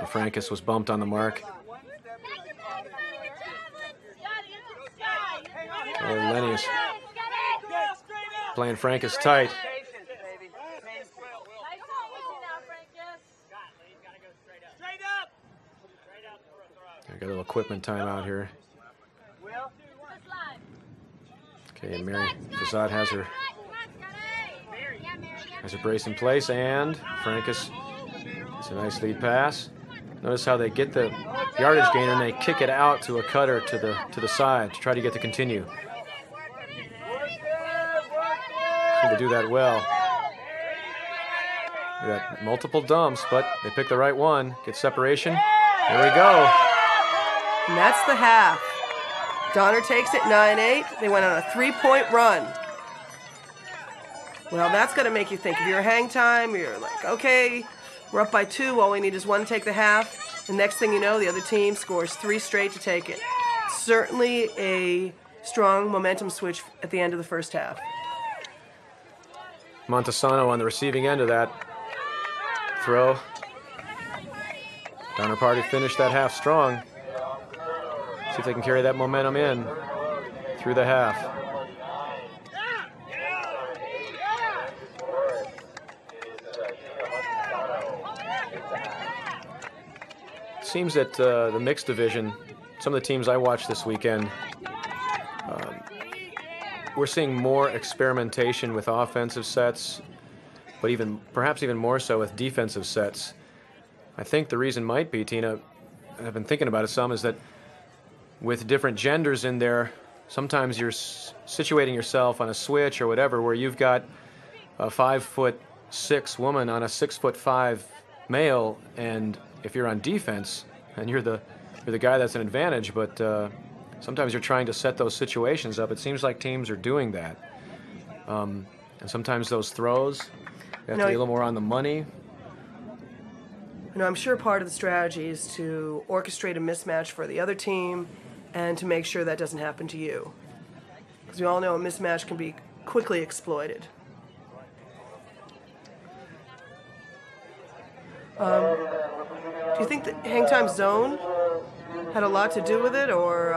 Frankus was bumped on the mark. Lenny is playing Frankus tight. I got a little equipment timeout here. Okay, Mary Fazad has her brace in place, and Frankus, it's a nice lead pass. Notice how they get the yardage gainer and they kick it out to a cutter to the side to try to get to continue. They do that well. We got multiple dumps, but they pick the right one. Get separation. There we go. And that's the half. Donner takes it 9-8. They went on a 3-point run. Well, that's going to make you think. If you're hang time, you're like, okay, we're up by 2. All we need is 1 to take the half. The next thing you know, the other team scores 3 straight to take it. Certainly a strong momentum switch at the end of the first half. Montesano on the receiving end of that throw. Donner Party finished that half strong. See if they can carry that momentum in through the half. It seems that the mixed division, some of the teams I watched this weekend, we're seeing more experimentation with offensive sets, but perhaps even more so with defensive sets. I think the reason might be, Tina, I've been thinking about it some, is that with different genders in there, sometimes you're situating yourself on a switch or whatever where you've got a 5'6" woman on a 6'5" male, and if you're on defense and you're the guy, that's an advantage, but sometimes you're trying to set those situations up. It seems like teams are doing that. And sometimes those throws, they have to be a little more on the money. I'm sure part of the strategy is to orchestrate a mismatch for the other team and to make sure that doesn't happen to you. Because we all know a mismatch can be quickly exploited. Do you think the hang time zone had a lot to do with it, or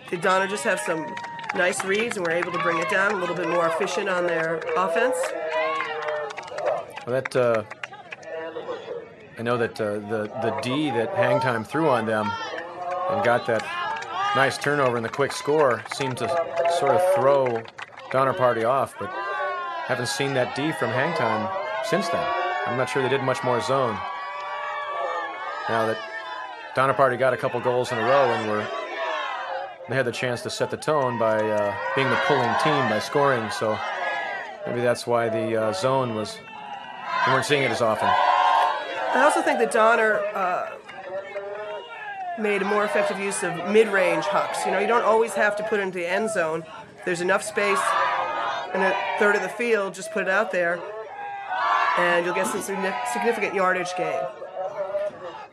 did Donner just have some nice reads and were able to bring it down a little bit more efficient on their offense? Well, that I know that the D that hang time threw on them and got that nice turnover and the quick score seemed to sort of throw Donner Party off, but haven't seen that D from hang time since then. I'm not sure they did much more zone. Now that Donner Party got a couple goals in a row and they had the chance to set the tone by being the pulling team by scoring, so maybe that's why the zone we weren't seeing it as often. I also think that Donner made a more effective use of mid-range hucks. You know, you don't always have to put it into the end zone. There's enough space in a third of the field, just put it out there, and you'll get some significant yardage gain.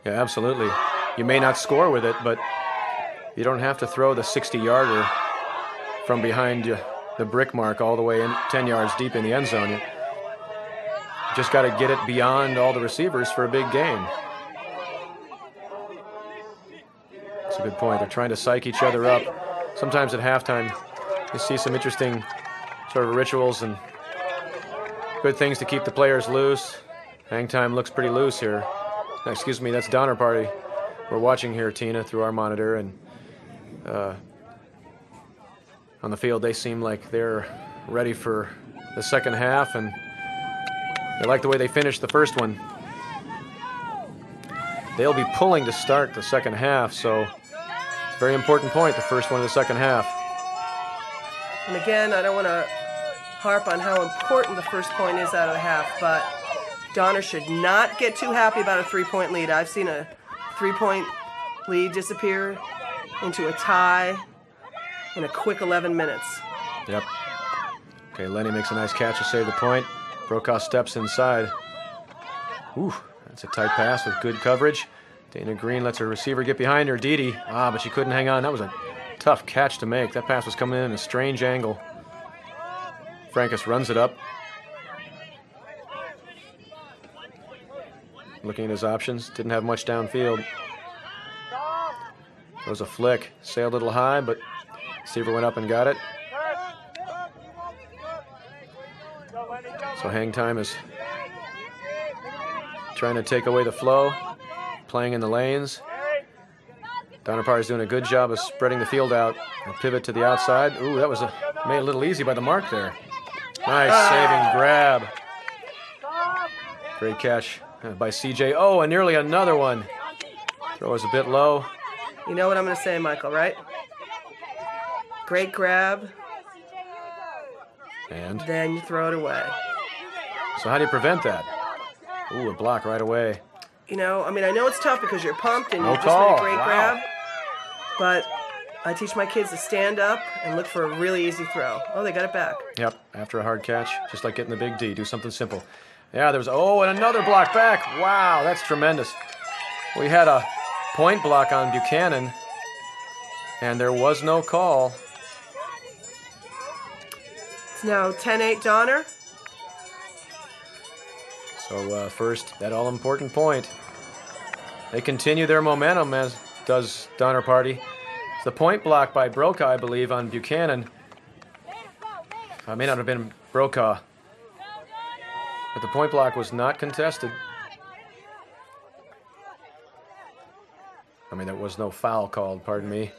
Yeah, absolutely. You may not score with it, but you don't have to throw the 60-yarder from behind you, the brick mark all the way in 10 yards deep in the end zone. You just got to get it beyond all the receivers for a big gain. That's a good point. They're trying to psych each other up. Sometimes at halftime, you see some interesting sort of rituals and good things to keep the players loose. Hang time looks pretty loose here. Excuse me, that's Donner Party. We're watching here, Tina, through our monitor, and on the field they seem like they're ready for the second half, and they like the way they finished the first one. They'll be pulling to start the second half, so it's a very important point, the first one of the second half. And again, I don't want to harp on how important the first point is out of the half, but Donner should not get too happy about a 3-point lead. I've seen a 3-point lead disappear into a tie in a quick 11 minutes. Yep. Okay, Lenny makes a nice catch to save the point. Brokaw steps inside. Ooh, that's a tight pass with good coverage. Dana Green lets her receiver get behind her. Didi, but she couldn't hang on. That was a tough catch to make. That pass was coming in a strange angle. Frankus runs it up. Looking at his options, didn't have much downfield. It was a flick, sailed a little high, but receiver went up and got it. So hang time is trying to take away the flow, playing in the lanes. Donner Party's doing a good job of spreading the field out. A pivot to the outside. Ooh, that was made a little easy by the mark there. Nice saving grab. Great catch by CJ. Oh, and nearly another one. Throw was a bit low. You know what I'm going to say, Michael, right? Great grab. And then you throw it away. So how do you prevent that? Ooh, a block right away. You know, I mean, I know it's tough because you're pumped and No you just call. made a great Wow. grab, but I teach my kids to stand up and look for a really easy throw. Oh, they got it back. Yep, after a hard catch, just like getting the big D, do something simple. Yeah, there was, and another block back. Wow, that's tremendous. We had a point block on Buchanan, and there was no call. It's now 10-8 Donner. So first, that all-important point. They continue their momentum, as does Donner Party. It's the point block by Brokaw, I believe, on Buchanan. It may not have been Brokaw, but the point block was not contested. I mean, there was no foul called, pardon me,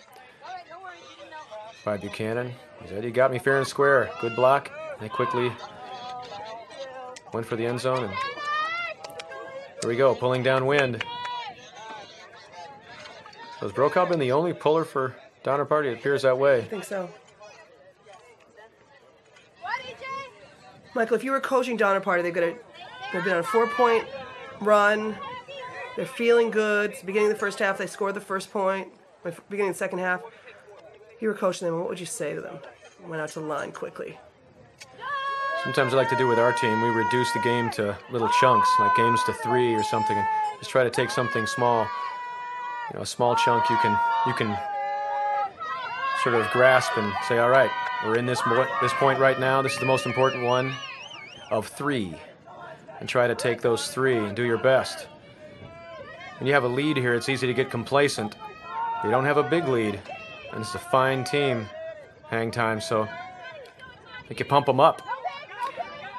by Buchanan. He said, "You got me fair and square." Good block. They quickly went for the end zone, and here we go, pulling downwind. So has Brokaw been the only puller for Donner Party? It appears that way. I think so. Michael, if you were coaching Donner Party, they've been on a 4-point run. They're feeling good. It's the beginning of the first half. They scored the first point. Beginning of the second half. If you were coaching them, what would you say to them? Went out to the line quickly. Sometimes I like to do with our team, we reduce the game to little chunks, like games to 3 or something, and just try to take something small. You know, a small chunk you can sort of grasp and say, all right, we're in this point right now. This is the most important one of 3. And try to take those 3 and do your best. When you have a lead here, it's easy to get complacent. You don't have a big lead, and it's a fine team, hang time, so I think you pump them up.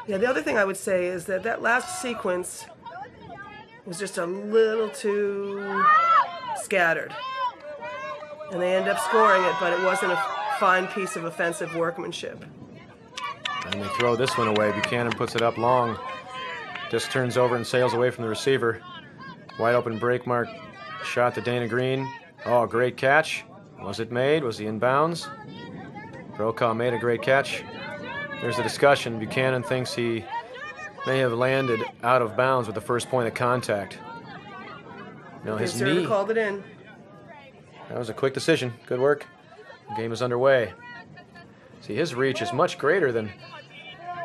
Yeah, the other thing I would say is that last sequence was just a little too scattered. And they end up scoring it, but it wasn't a fine piece of offensive workmanship. And they throw this one away. Buchanan puts it up long. Just turns over and sails away from the receiver. Wide open break mark shot to Dana Green. Oh, great catch. Was it made? Was he in bounds? Brokaw made a great catch. There's a discussion. Buchanan thinks he may have landed out of bounds with the first point of contact. No, his Server knee. called it in. That was a quick decision. Good work. The game is underway. See, his reach is much greater than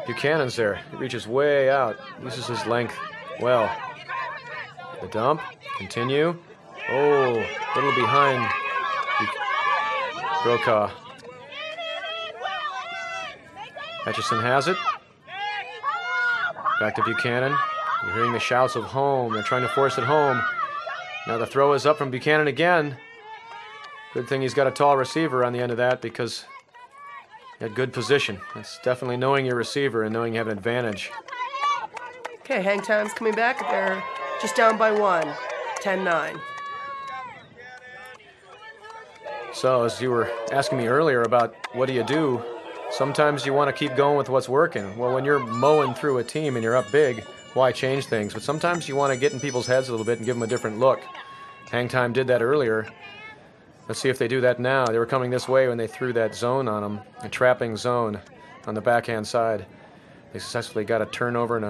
Buchanan's there. He reaches way out, uses his length well. The dump, continue. Oh, a little behind Brokaw. Hutchison has it. Back to Buchanan. You're hearing the shouts of home. They're trying to force it home. Now the throw is up from Buchanan again. Good thing he's got a tall receiver on the end of that because he had good position. That's definitely knowing your receiver and knowing you have an advantage. Okay, hang time's coming back. They're just down by 1, 10-9. So, as you were asking me earlier about what do you do, sometimes you want to keep going with what's working. Well, when you're mowing through a team and you're up big, why change things? But sometimes you want to get in people's heads a little bit and give them a different look. Hang time did that earlier. Let's see if they do that now. They were coming this way when they threw that zone on them, a trapping zone on the backhand side. They successfully got a turnover and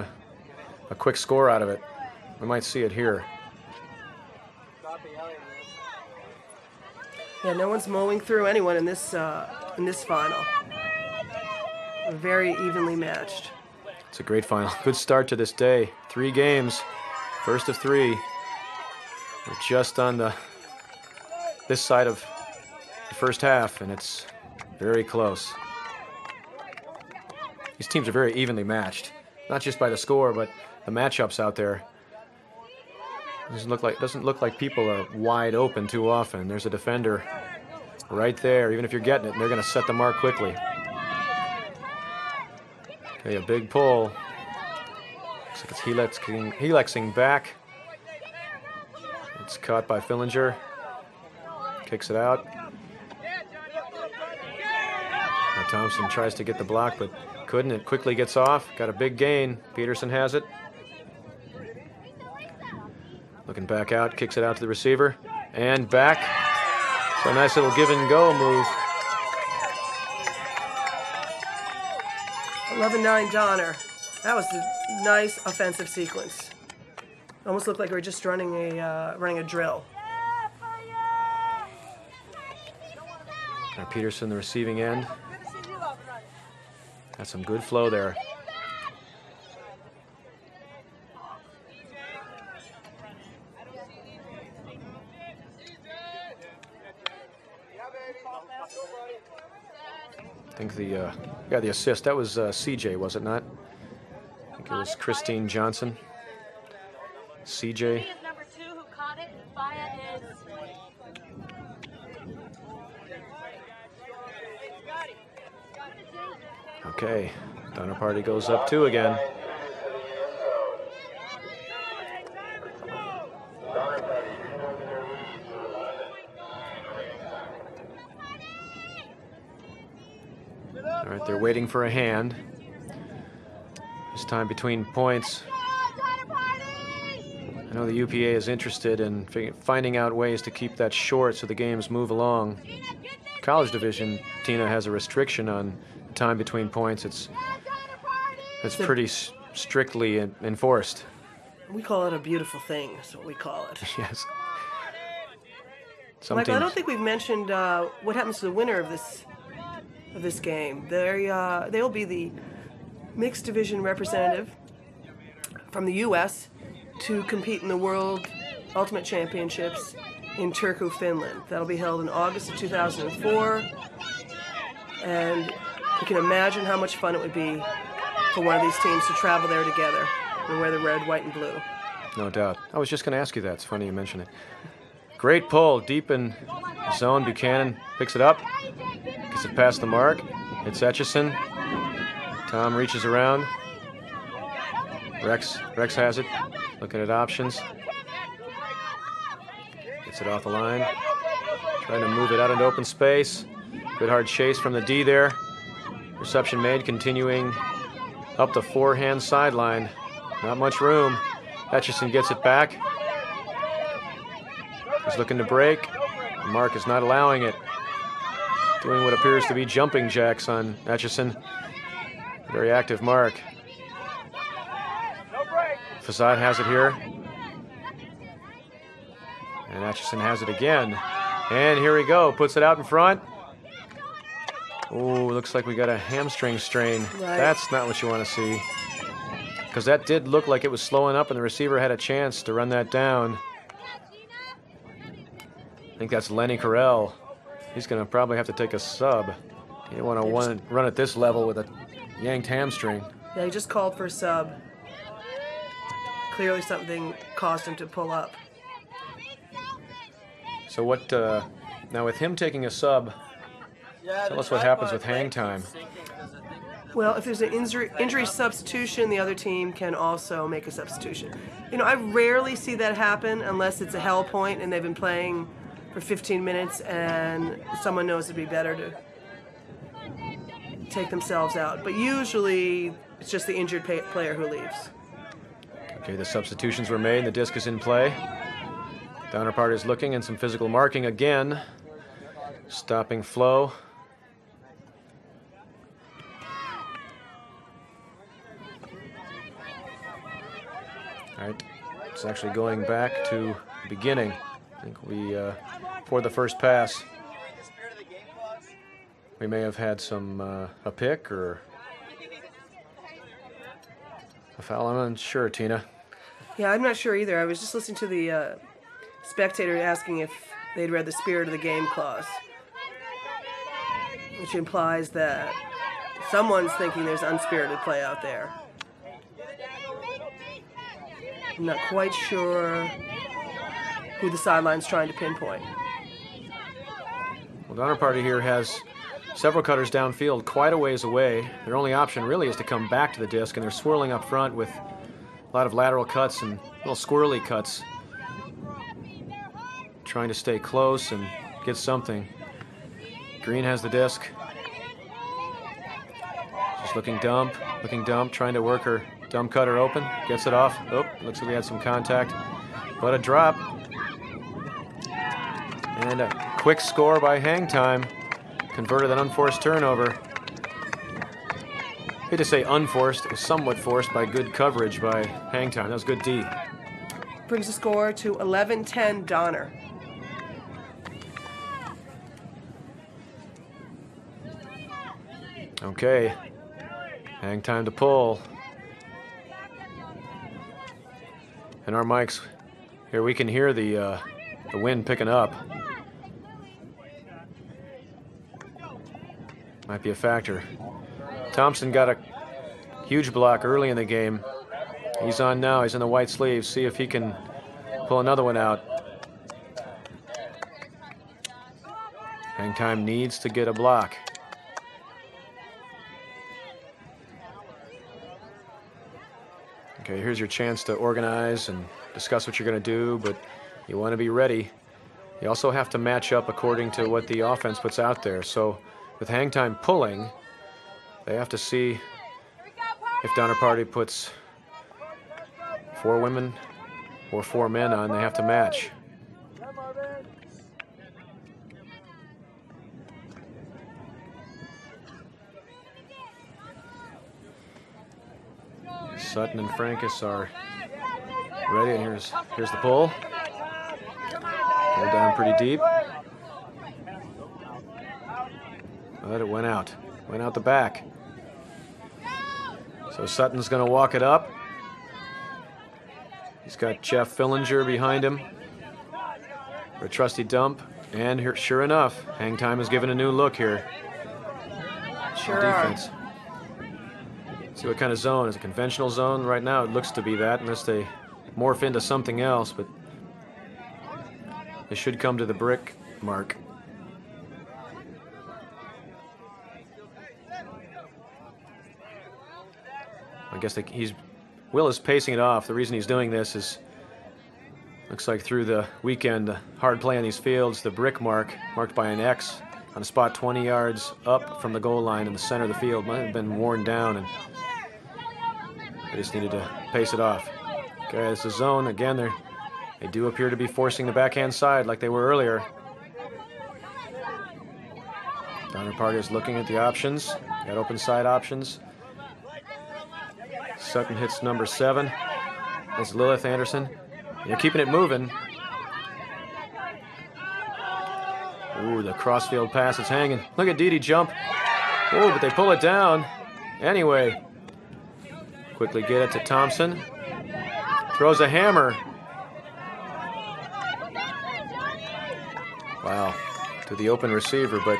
a quick score out of it. We might see it here. Yeah, no one's mowing through anyone in this final. Very evenly matched. It's a great final. Good start to this day. 3 games, first of 3. We're just on this side of the first half, and it's very close. These teams are very evenly matched, not just by the score, but the matchups out there. Doesn't look like people are wide open too often. There's a defender right there. Even if you're getting it, they're going to set the mark quickly. Okay, a big pull. Looks like it's helixing back. It's caught by Fillinger. Kicks it out. Now Thompson tries to get the block, but couldn't. It quickly gets off. Got a big gain. Peterson has it. Looking back out, kicks it out to the receiver. And back. So a nice little give and go move. 11-9 Donner. That was a nice offensive sequence. Almost looked like we were just running a drill. Now Peterson, the receiving end. Got some good flow there. I think the assist, that was CJ, was it not? I think it was Christine Johnson. CJ. Okay, Donner Party goes up 2 again. All right, they're waiting for a hand. This time between points. I know the UPA is interested in finding out ways to keep that short so the games move along. College division, Tina, has a restriction on time between points. It's pretty strictly enforced. We call it a beautiful thing. That's what we call it. Yes. Michael, I don't think we've mentioned what happens to the winner of this game. They'll be the mixed division representative from the U.S. to compete in the World Ultimate Championships in Turku, Finland. That'll be held in August of 2004. And you can imagine how much fun it would be for one of these teams to travel there together and wear the red, white, and blue. No doubt. I was just going to ask you that. It's funny you mention it. Great pull, deep in zone. Buchanan picks it up, gets it past the mark. It's Etchison. Tom reaches around. Rex has it. Looking at options. Gets it off the line. Trying to move it out into open space. Good hard chase from the D there. Reception made, continuing up the forehand sideline. Not much room. Etchison gets it back. He's looking to break. Mark is not allowing it. Doing what appears to be jumping jacks on Etchison. Very active Mark. Facade has it here. And Atchison has it again. And here we go. Puts it out in front. Oh, looks like we got a hamstring strain. Right. That's not what you want to see. Because that did look like it was slowing up, and the receiver had a chance to run that down. I think that's Lenny Carell. He's going to probably have to take a sub. You don't want to run at this level with a yanked hamstring. Yeah, he just called for a sub. Clearly something caused him to pull up. So what, now with him taking a sub, tell us what happens with hang time. Well, if there's an injury substitution, the other team can also make a substitution. You know, I rarely see that happen unless it's a hell point and they've been playing for 15 minutes and someone knows it'd be better to take themselves out. But usually it's just the injured player who leaves. Okay, the substitutions were made and the disc is in play. Downer Party is looking, and some physical marking again. Stopping flow. All right, it's actually going back to the beginning. I think we, for the first pass, we may have had some, a pick or a foul. I'm unsure, Tina. Yeah, I'm not sure either. I was just listening to the spectator asking if they'd read the spirit of the game clause, which implies that someone's thinking there's unspirited play out there. I'm not quite sure who the sideline's trying to pinpoint. Well, Donner Party here has several cutters downfield, quite a ways away. Their only option really is to come back to the disc, and they're swirling up front with a lot of lateral cuts and little squirrely cuts, trying to stay close and get something. Green has the disc. Just looking dump, trying to work her dump cutter open. Gets it off. Oh, looks like we had some contact. But a drop. And a quick score by Hang Time. Converted an unforced turnover. I hate to say unforced. It was somewhat forced by good coverage by Hang Time. That was good D. Brings the score to 11-10 Donner. Okay. Hang Time to pull. And our mics, here we can hear the wind picking up. Might be a factor. Thompson got a huge block early in the game. He's on now. He's in the white sleeves. See if he can pull another one out. Hang Time needs to get a block. Okay, here's your chance to organize and discuss what you're going to do, but you want to be ready. You also have to match up according to what the offense puts out there. So with Hang Time pulling, they have to see if Donner Party puts 4 women or 4 men on. They have to match. Sutton and Frankus are ready, and here's the pull. They're down pretty deep. But it went out the back. So Sutton's going to walk it up. He's got Jeff Fillinger behind him for a trusty dump, and here, sure enough, Hang Time is given a new look here. Sure Defense. See what kind of zone. Is it a conventional zone? Right now it looks to be that, unless they morph into something else, but they should come to the brick mark. I guess Will is pacing it off. The reason he's doing this is, looks like through the weekend, hard play on these fields, the brick mark, marked by an X on a spot 20 yards up from the goal line in the center of the field, might have been worn down, and they just needed to pace it off. Okay, this is zone. Again, they do appear to be forcing the backhand side like they were earlier. Donner Party is looking at the options. Got open side options. Sutton hits number 7. That's Lilith Anderson. They're keeping it moving. Ooh, the crossfield pass is hanging. Look at Didi jump. Oh, but they pull it down. Anyway, quickly get it to Thompson. Throws a hammer. Wow, to the open receiver, but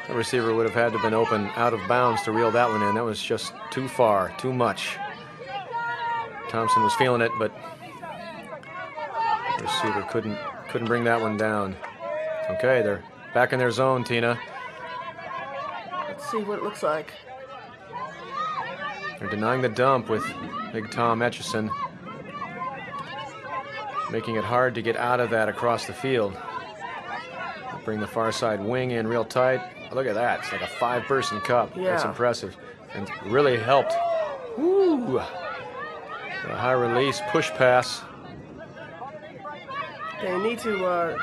the receiver would have had to have been open out of bounds to reel that one in. That was just too far, too much. Thompson was feeling it, but the receiver couldn't bring that one down. Okay, they're back in their zone, Tina. Let's see what it looks like. They're denying the dump with Big Tom Etchison, making it hard to get out of that across the field. Bring the far side wing in real tight. Look at that. It's like a 5-person cup. Yeah. That's impressive. And really helped. Woo! A high release push pass. They need to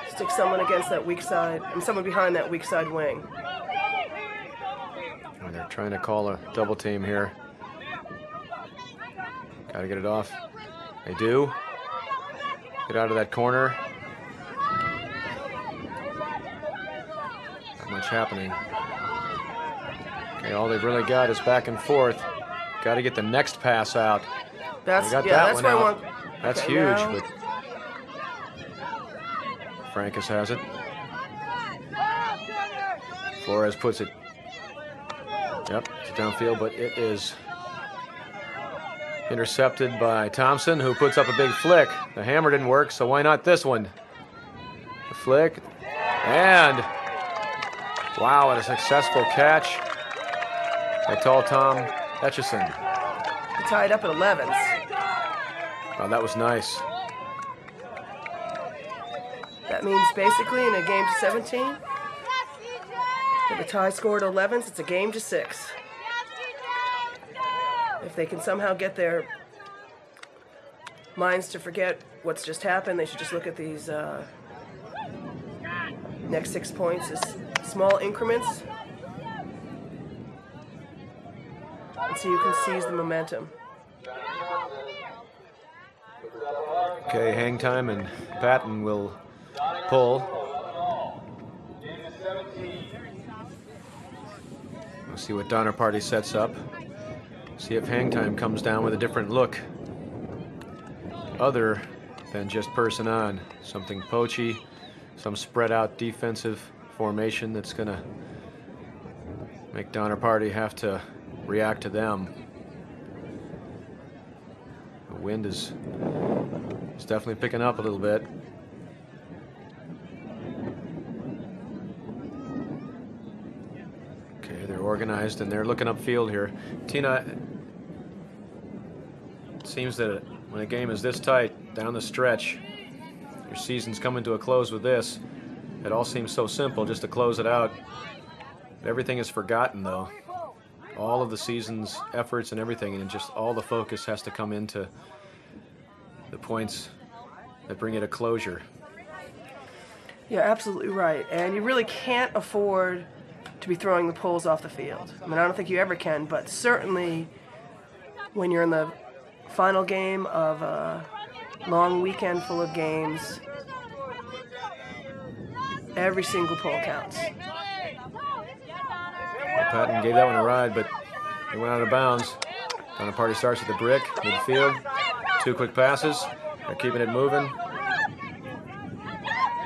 stick someone against that weak side, and someone behind that weak side wing. And they're trying to call a double team here. Got to get it off. They do. Get out of that corner. Not much happening. Okay, all they've really got is back and forth. Got to get the next pass out. That's got yeah. that That's one what I out. want. That's Okay, huge, now- but Francis has it. Flores puts it. Yep, it's downfield, but it is intercepted by Thompson, who puts up a big flick. The hammer didn't work, so why not this one? The flick, and wow, what a successful catch by tall Tom Etchison. He tied up at 11s. Wow, that was nice. That means basically in a game to 17, with a tie scored 11s, it's a game to 6. If they can somehow get their minds to forget what's just happened, they should just look at these next 6 points as small increments and see who can seize the momentum. Okay, hang time, and Patton will pull. We'll see what Donner Party sets up. See if hang time comes down with a different look, other than just person on. Something poachy, some spread out defensive formation that's going to make Donner Party have to react to them. The wind is definitely picking up a little bit. Okay, they're organized and they're looking upfield here. Tina, it seems that when a game is this tight down the stretch, your season's coming to a close with this. It all seems so simple just to close it out. Everything is forgotten, though. All of the season's efforts and everything, and just all the focus has to come into the points that bring it a closure. You're absolutely right, and you really can't afford to be throwing the poles off the field. I mean, I don't think you ever can, but certainly when you're in the final game of a long weekend full of games, every single pole counts. Patton gave that one a ride, but it went out of bounds. Donner Party starts at the brick, midfield. 2 quick passes. They're keeping it moving.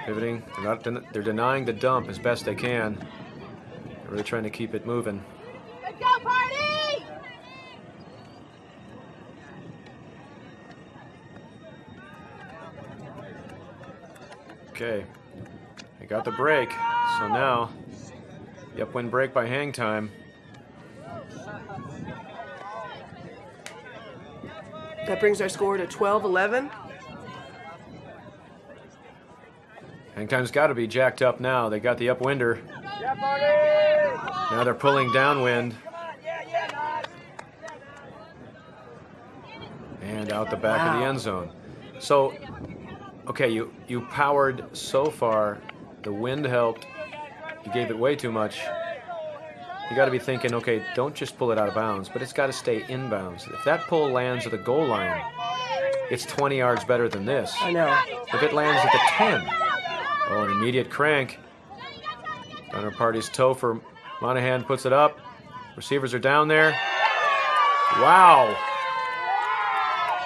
Pivoting. They're denying the dump as best they can. They're really trying to keep it moving. Let's go, Party! Okay. They got the break. So now, the upwind break by hang time. That brings our score to 12-11. Hang time's got to be jacked up now. They got the upwinder. Yeah, Party! Now they're pulling downwind. And out the back of the end zone. So, okay, you powered so far. The wind helped. You gave it way too much. You got to be thinking, okay, don't just pull it out of bounds, but it's got to stay inbounds. If that pull lands at the goal line, it's 20 yards better than this. I know. If it lands at the 10, Oh, an immediate crank. Donner Party's toe for Monahan, puts it up. Receivers are down there. Wow.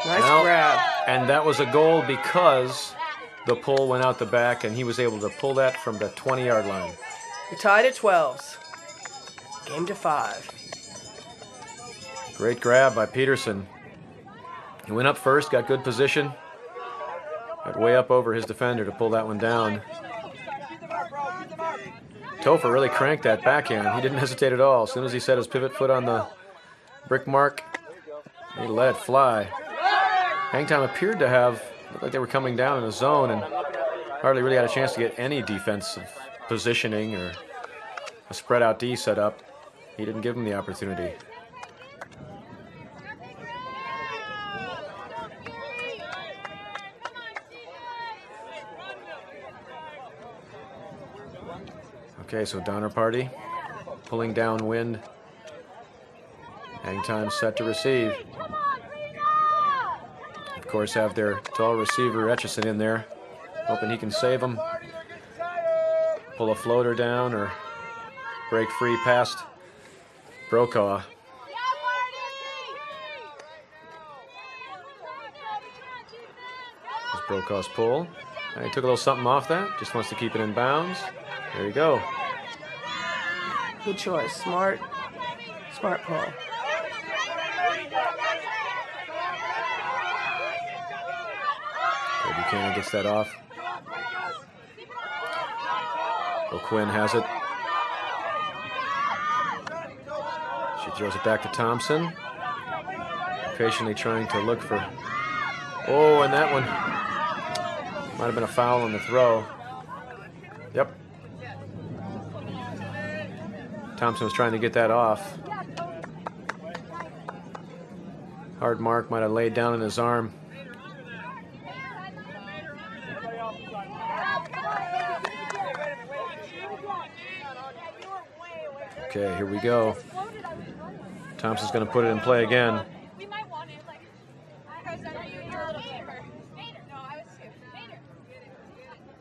Nice grab. And that was a goal because the pull went out the back, and he was able to pull that from the 20-yard line. We're tied at 12s. Game to 5. Great grab by Peterson. He went up first, got good position. Got way up over his defender to pull that one down. Topher really cranked that backhand. He didn't hesitate at all. As soon as he set his pivot foot on the brick mark, he let it fly. Hang time appeared to have, looked like they were coming down in a zone and hardly really had a chance to get any defensive positioning or a spread out D set up. He didn't give him the opportunity. Okay, so Donner Party pulling downwind. Hang time set to receive. Of course, have their tall receiver Etchison in there, hoping he can save them. Pull a floater down or break free past Brokaw. There's Brokaw's pull. He took a little something off that, just wants to keep it in bounds. There you go. Good choice. Smart pull. Buchanan gets that off. O'Quinn has it. She throws it back to Thompson. Patiently trying to look for... Oh, and that one might have been a foul on the throw. Yep. Thompson was trying to get that off. Hard mark might have laid down in his arm. Okay, here we go. Thompson's going to put it in play again.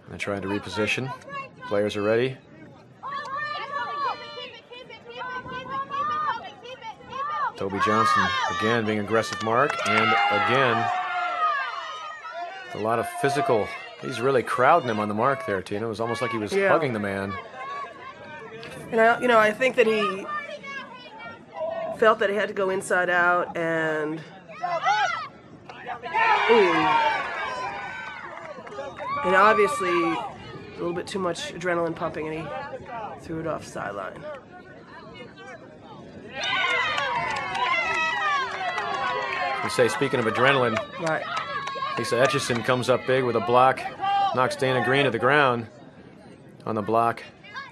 They're trying to reposition. Players are ready. Toby Johnson again being aggressive mark, and again a lot of physical. He's really crowding him on the mark there, Tina. It was almost like he was hugging the man. And I think that he felt that he had to go inside out and and obviously a little bit too much adrenaline pumping, and he threw it off sideline. You say, speaking of adrenaline, Right. Lisa Etchison comes up big with a block, knocks Dana Green to the ground on the block.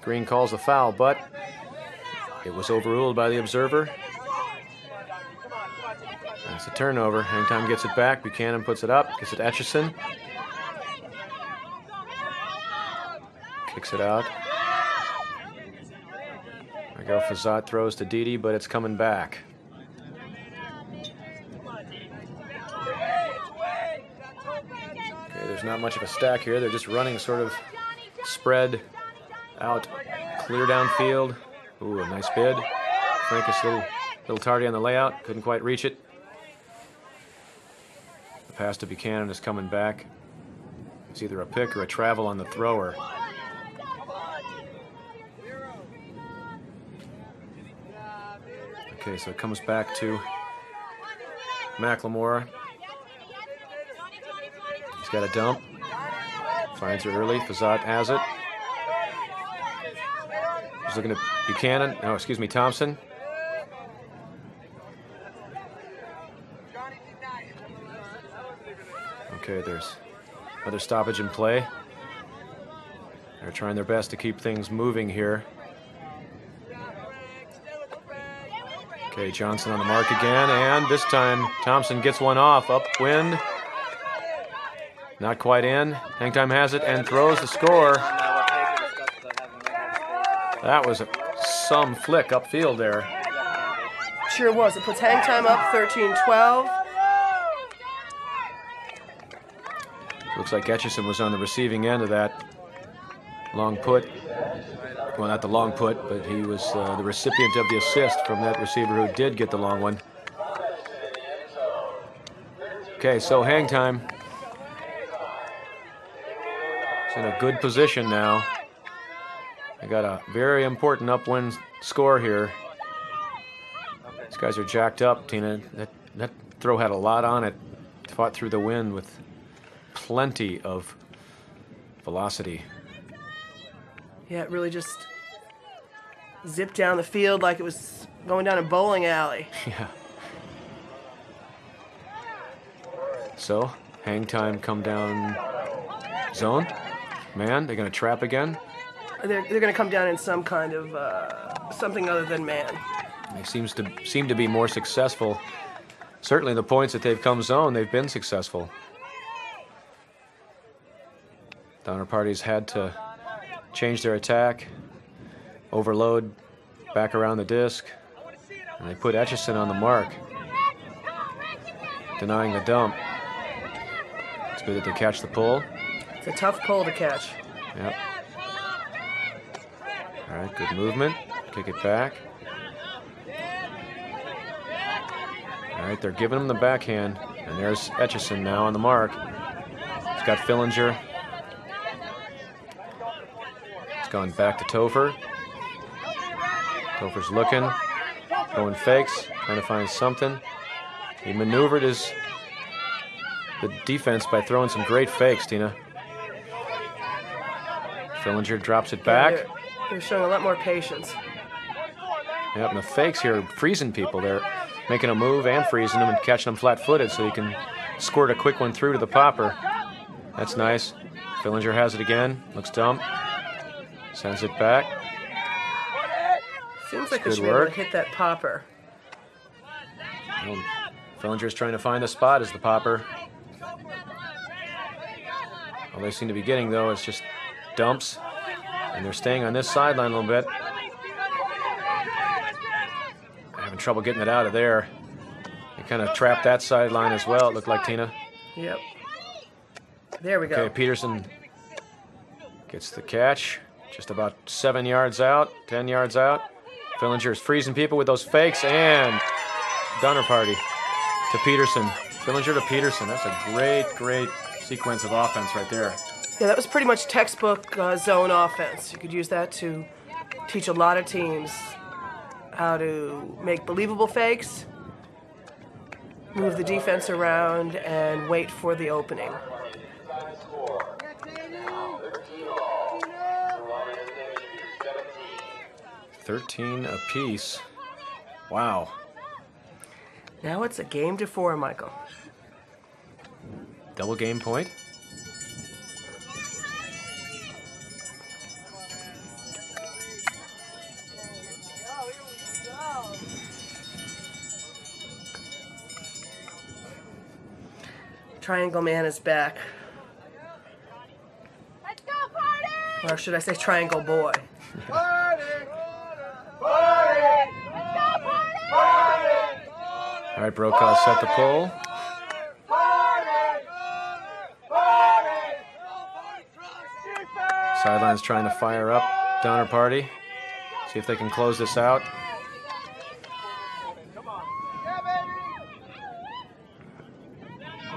Green calls the foul, but it was overruled by the observer. That's a turnover. Hang time gets it back. Buchanan puts it up, gets it to Etchison. Kicks it out. There we go. Fazat throws to Didi, but it's coming back. Okay, there's not much of a stack here. They're just running sort of spread out, clear downfield. Ooh, a nice bid. Frankus a little tardy on the layout. Couldn't quite reach it. The pass to Buchanan is coming back. It's either a pick or a travel on the thrower. Okay, so it comes back to McLemore. He's got a dump. Finds it early. Fazat has it. He's looking at Buchanan. No, excuse me, Thompson. Okay, there's another stoppage in play. They're trying their best to keep things moving here. Okay, Johnson on the mark again, and this time Thompson gets one off, upwind. Not quite in. Hang time has it and throws the score. That was some flick upfield there. Sure was. It puts hang time up 13-12. Looks like Etchison was on the receiving end of that long put. Well, not the long put, but he was the recipient of the assist from that receiver who did get the long one. Okay, so hang time. It's in a good position now. They got a very important upwind score here. These guys are jacked up, Tina. That throw had a lot on it. Fought through the wind with plenty of velocity. Yeah, it really just zipped down the field like it was going down a bowling alley. Yeah. So, hang time, come down zone. Man, they're going to trap again. They're going to come down in some kind of something other than man. They seem to be more successful. Certainly the points that they've come zone, they've been successful. Donner Party's had to change their attack, overload back around the disc, and they put Etchison on the mark, denying the dump. It's good that they catch the pull. It's a tough pull to catch. Yep. All right, good movement. Kick it back. All right, they're giving him the backhand, and there's Etchison now on the mark. He's got Fillinger. He's gone back to Topher. Topher's looking, going fakes, trying to find something. He maneuvered the defense by throwing some great fakes, Tina. Fillinger drops it back. Yeah, they're showing a lot more patience. Yep, and the fakes here are freezing people. They're making a move and freezing them and catching them flat-footed so you can squirt a quick one through to the popper. That's nice. Fillinger has it again. Looks dumb. Sends it back. Seems like they should be able to hit that popper. Well, Fillinger's trying to find a spot as the popper. All they seem to be getting, though, is just dumps. And they're staying on this sideline a little bit. Having trouble getting it out of there. They kind of trapped that sideline as well, it looked like, Tina. Yep. There we go. Okay, Peterson gets the catch. Just about 7 yards out, 10 yards out. Fillinger's freezing people with those fakes, and Donner Party to Peterson. Fillinger to Peterson. That's a great, great sequence of offense right there. Yeah, that was pretty much textbook zone offense. You could use that to teach a lot of teams how to make believable fakes, move the defense around, and wait for the opening. $13 apiece. Wow. Now it's a game to 4, Michael. Double game point. Triangle man is back. Let's go, party! Or should I say triangle boy? Party! Party! Let's go, party! All right, Brokaw set the pull. Sideline's trying to fire up Donner Party. See if they can close this out.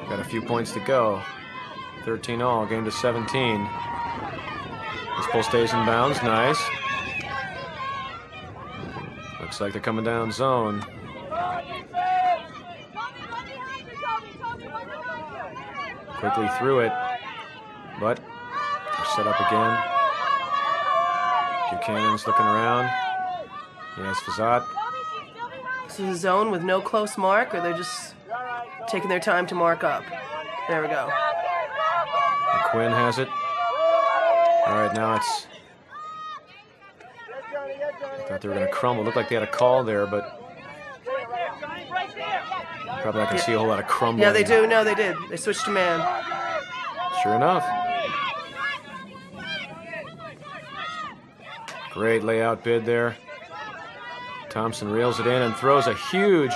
Got a few points to go. 13 all, game to 17. This pull stays in bounds, nice. Looks like they're coming down zone. Quickly through it, but they're set up again. Buchanan's looking around. Yes, Fazat. This is a zone with no close mark, or they're just taking their time to mark up. There we go. Quinn has it. All right, now it's... I thought they were going to crumble. Looked like they had a call there, but probably not going to see a whole lot of crumbling. Yeah, they do. No, they did. They switched to man. Sure enough. Great layout bid there. Thompson reels it in and throws a huge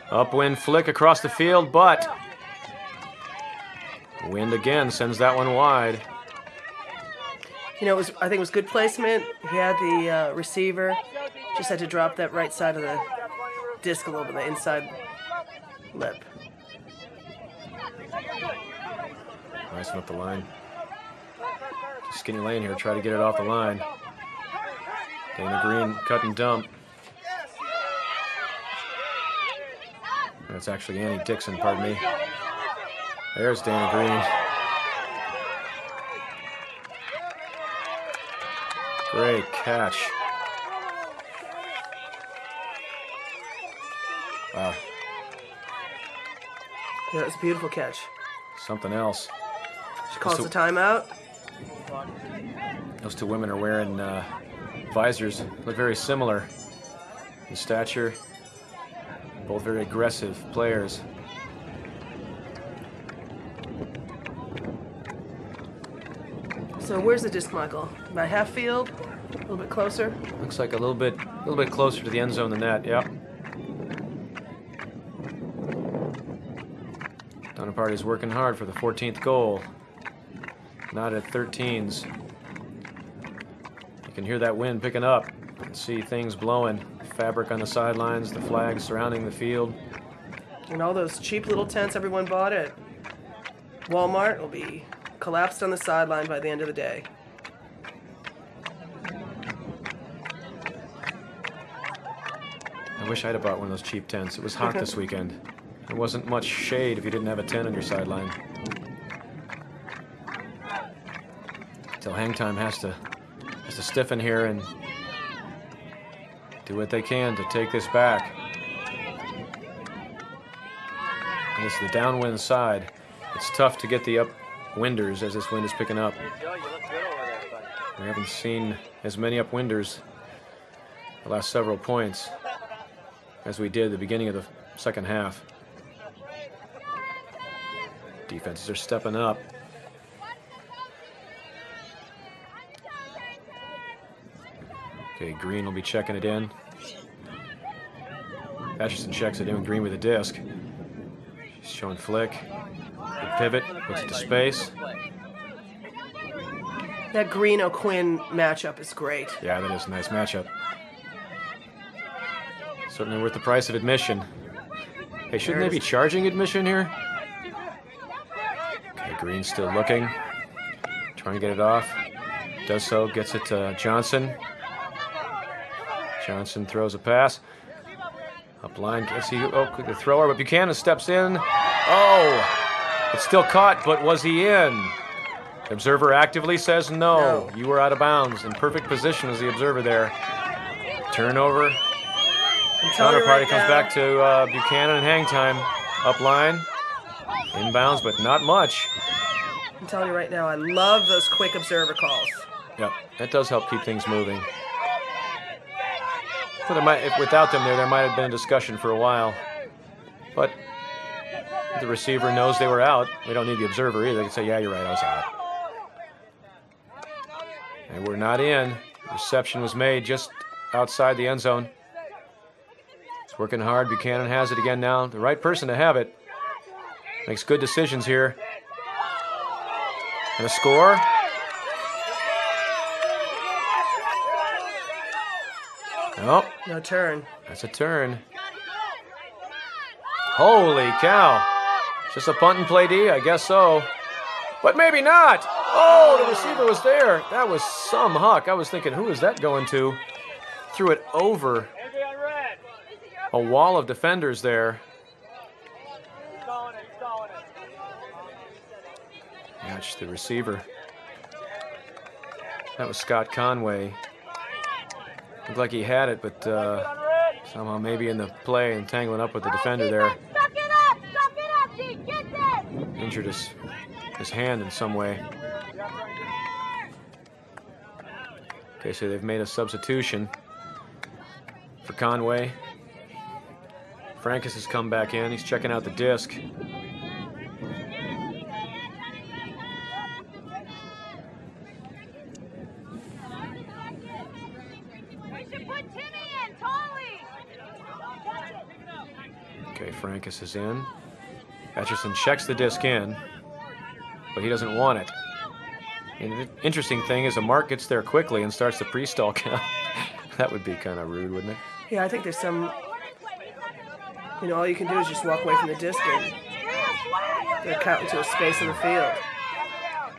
upwind flick across the field, but wind again sends that one wide. You know, I think it was good placement. He had the receiver. Just had to drop that right side of the disc a little bit, the inside lip. Nice one up the line. Skinny lane here, try to get it off the line. Dana Green cut and dump. That's actually Annie Dixon, pardon me. There's Dana Green. Great catch. Wow. Yeah, it was a beautiful catch. Something else. She calls the timeout. Those two women are wearing visors. Look very similar in stature. Both very aggressive players. So where's the disc, Michael? About half field? A little bit closer? Looks like a little bit closer to the end zone than that. Yep. Donaparty's working hard for the 14th goal. Not at 13s. You can hear that wind picking up. You can see things blowing. Fabric on the sidelines, the flags surrounding the field. And all those cheap little tents everyone bought at Walmart will be collapsed on the sideline by the end of the day. I wish I'd have bought one of those cheap tents. It was hot this weekend. There wasn't much shade if you didn't have a tent on your sideline. Till hang time has to stiffen here and do what they can to take this back. And this is the downwind side. It's tough to get the upwinders as this wind is picking up. We haven't seen as many upwinders the last several points as we did at the beginning of the second half. Defenses are stepping up. Okay, Green will be checking it in. Atchison checks it in with Green with a disc. She's showing flick. Good pivot, puts it to space. That Green-O'Quinn matchup is great. Yeah, that is a nice matchup. Certainly worth the price of admission. Hey, shouldn't they be charging admission here? Okay, Green's still looking. Trying to get it off. Does so, gets it to Johnson. Johnson throws a pass. Up line, gets quick the thrower, but Buchanan steps in. Oh! It's still caught, but was he in? The observer actively says no. You were out of bounds. In perfect position as the observer there. Turnover. Counterparty comes back to Buchanan and hang time. Up line. Inbounds, but not much. I'm telling you right now, I love those quick observer calls. Yep, that does help keep things moving. So without them there might have been a discussion for a while. But the receiver knows they were out. We don't need the observer either. They can say, yeah, you're right, I was out. And we're not in. Reception was made just outside the end zone. It's working hard. Buchanan has it again now. The right person to have it. Makes good decisions here. And a score. Nope. No turn. That's a turn. Holy cow. Is this a punt and play D? I guess so. But maybe not. Oh, the receiver was there. That was some huck. I was thinking, who is that going to? Threw it over a wall of defenders there. Match the receiver. That was Scott Conway. Looked like he had it, but somehow maybe in the play and tangling up with the defender there. Injured his hand in some way. Okay, so they've made a substitution for Conway. Francis has come back in. He's checking out the disc. Okay, Francis is in. Atchison checks the disc in, but he doesn't want it. And the interesting thing is the mark gets there quickly and starts the pre-stall count. That would be kind of rude, wouldn't it? Yeah, I think there's some, all you can do is just walk away from the disc and they're counting to a space in the field.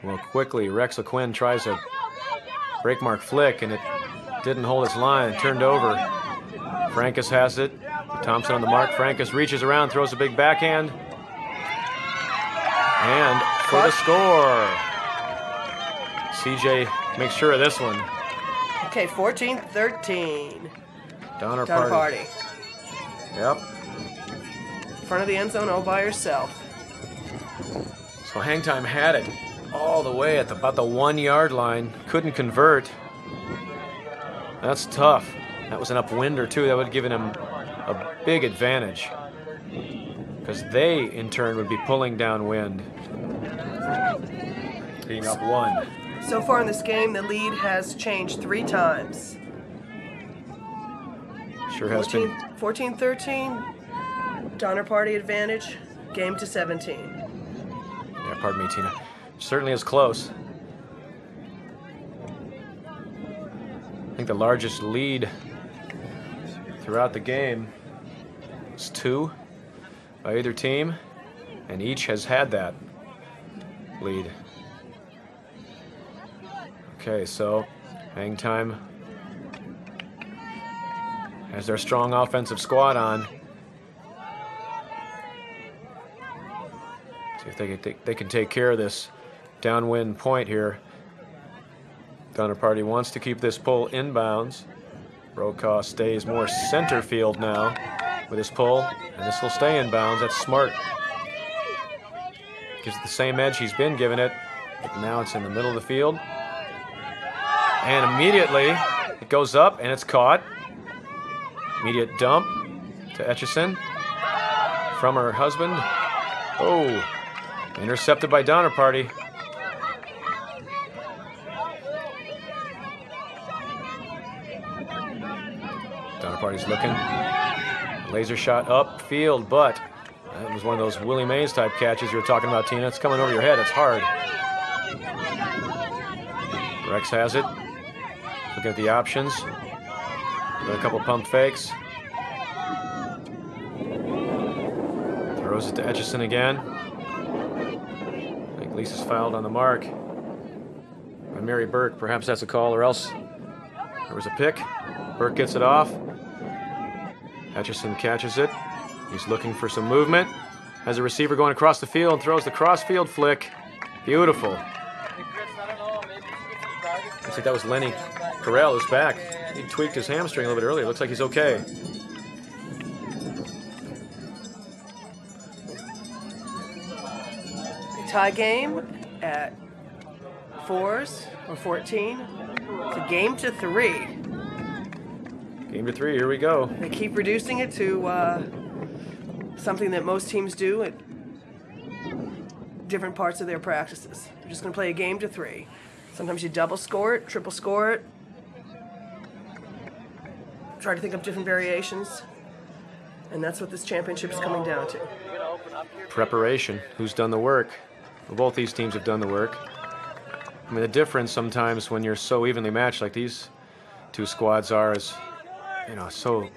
Well, quickly, Rex LeQuinn tries a break mark flick, and it didn't hold its line. It turned over. Frankus has it. Thompson on the mark. Frankus reaches around, throws a big backhand. And for the score. CJ makes sure of this one. Okay, 14-13. Donner Donner Party. Party. Yep. In front of the end zone all by herself. So Hang Time had it all the way at about the 1 yard line. Couldn't convert. That's tough. That was an upwinder too. That would have given him a big advantage, because they in turn would be pulling downwind, being up 1. So far in this game, the lead has changed 3 times. Sure has been. 14-13, Donner Party advantage, game to 17. Yeah, pardon me, Tina. Certainly is close. I think the largest lead throughout the game is 2 by either team, and each has had that lead. Okay, so Hang Time has their strong offensive squad on. See if they can take care of this downwind point here. Donner Party wants to keep this pull inbounds. Brokaw stays more center field now with his pull, and this will stay inbounds. That's smart. Gives it the same edge he's been giving it, but now it's in the middle of the field. And immediately it goes up and it's caught. Immediate dump to Etchison from her husband. Oh, intercepted by Donner Party. Donner Party's looking. Laser shot upfield, but that was one of those Willie Mays type catches you were talking about, Tina. It's coming over your head. It's hard. Rex has it. Looking at the options. Got a couple pump fakes. Throws it to Etchison again. I think Lisa's fouled on the mark by Mary Burke. Perhaps that's a call, or else there was a pick. Burke gets it off. Etchison catches it. He's looking for some movement. Has a receiver going across the field and throws the cross-field flick. Beautiful. Looks like that was Lenny Carell, who's back. He tweaked his hamstring a little bit earlier. Looks like he's okay. Tie game at 4s or 14. It's a game to 3. Game to 3, here we go. They keep reducing it to something that most teams do at different parts of their practices. They're just going to play a game to 3. Sometimes you double score it, triple score it. Try to think of different variations. And that's what this championship is coming down to. Preparation. Who's done the work? Well, both these teams have done the work. I mean, the difference sometimes when you're so evenly matched like these two squads are is, so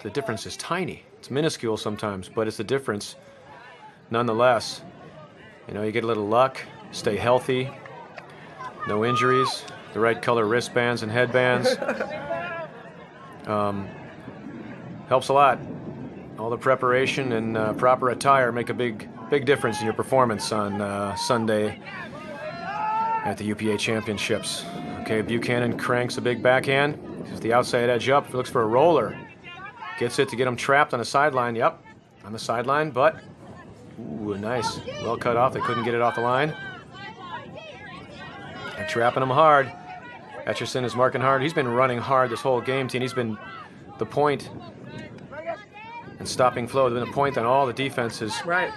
the difference is tiny. It's minuscule sometimes, but it's the difference nonetheless. You get a little luck, stay healthy, no injuries, the right color wristbands and headbands. Helps a lot. All the preparation and proper attire make a big difference in your performance on Sunday at the UPA Championships. Okay, Buchanan cranks a big backhand. He's the outside edge up, looks for a roller. Gets it to get him trapped on the sideline. Yep, on the sideline, but ooh, nice. Well cut off. They couldn't get it off the line. They're trapping him hard. Etchison is marking hard. He's been running hard this whole game, team. He's been the point and stopping flow. There's been a point on all the defenses. Right.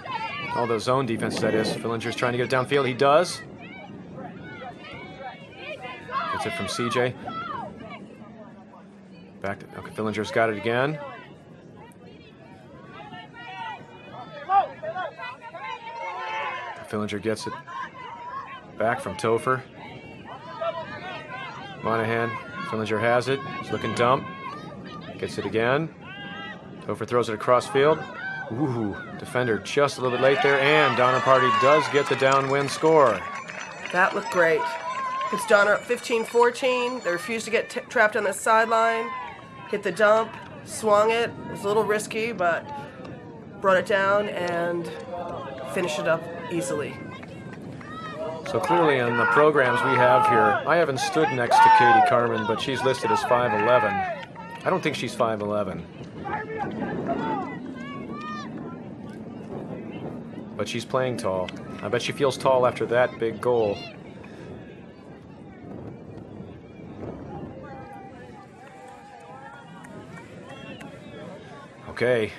All the zone defenses, that is. Fillinger's trying to get it downfield. He does. Gets it from CJ. Back to, okay, Fillinger's got it again. Fillinger gets it back from Topher. Monahan, Fillinger has it. He's looking dump. Gets it again. Topher throws it across field. Ooh, defender just a little bit late there, and Donner Party does get the downwind score. That looked great. Puts Donner up 15-14. They refused to get trapped on the sideline. Hit the dump, swung it. It was a little risky, but brought it down and finished it up easily. So clearly in the programs we have here, I haven't stood next to Katie Carmen, but she's listed as 5'11". I don't think she's 5'11". But she's playing tall. I bet she feels tall after that big goal. Okay.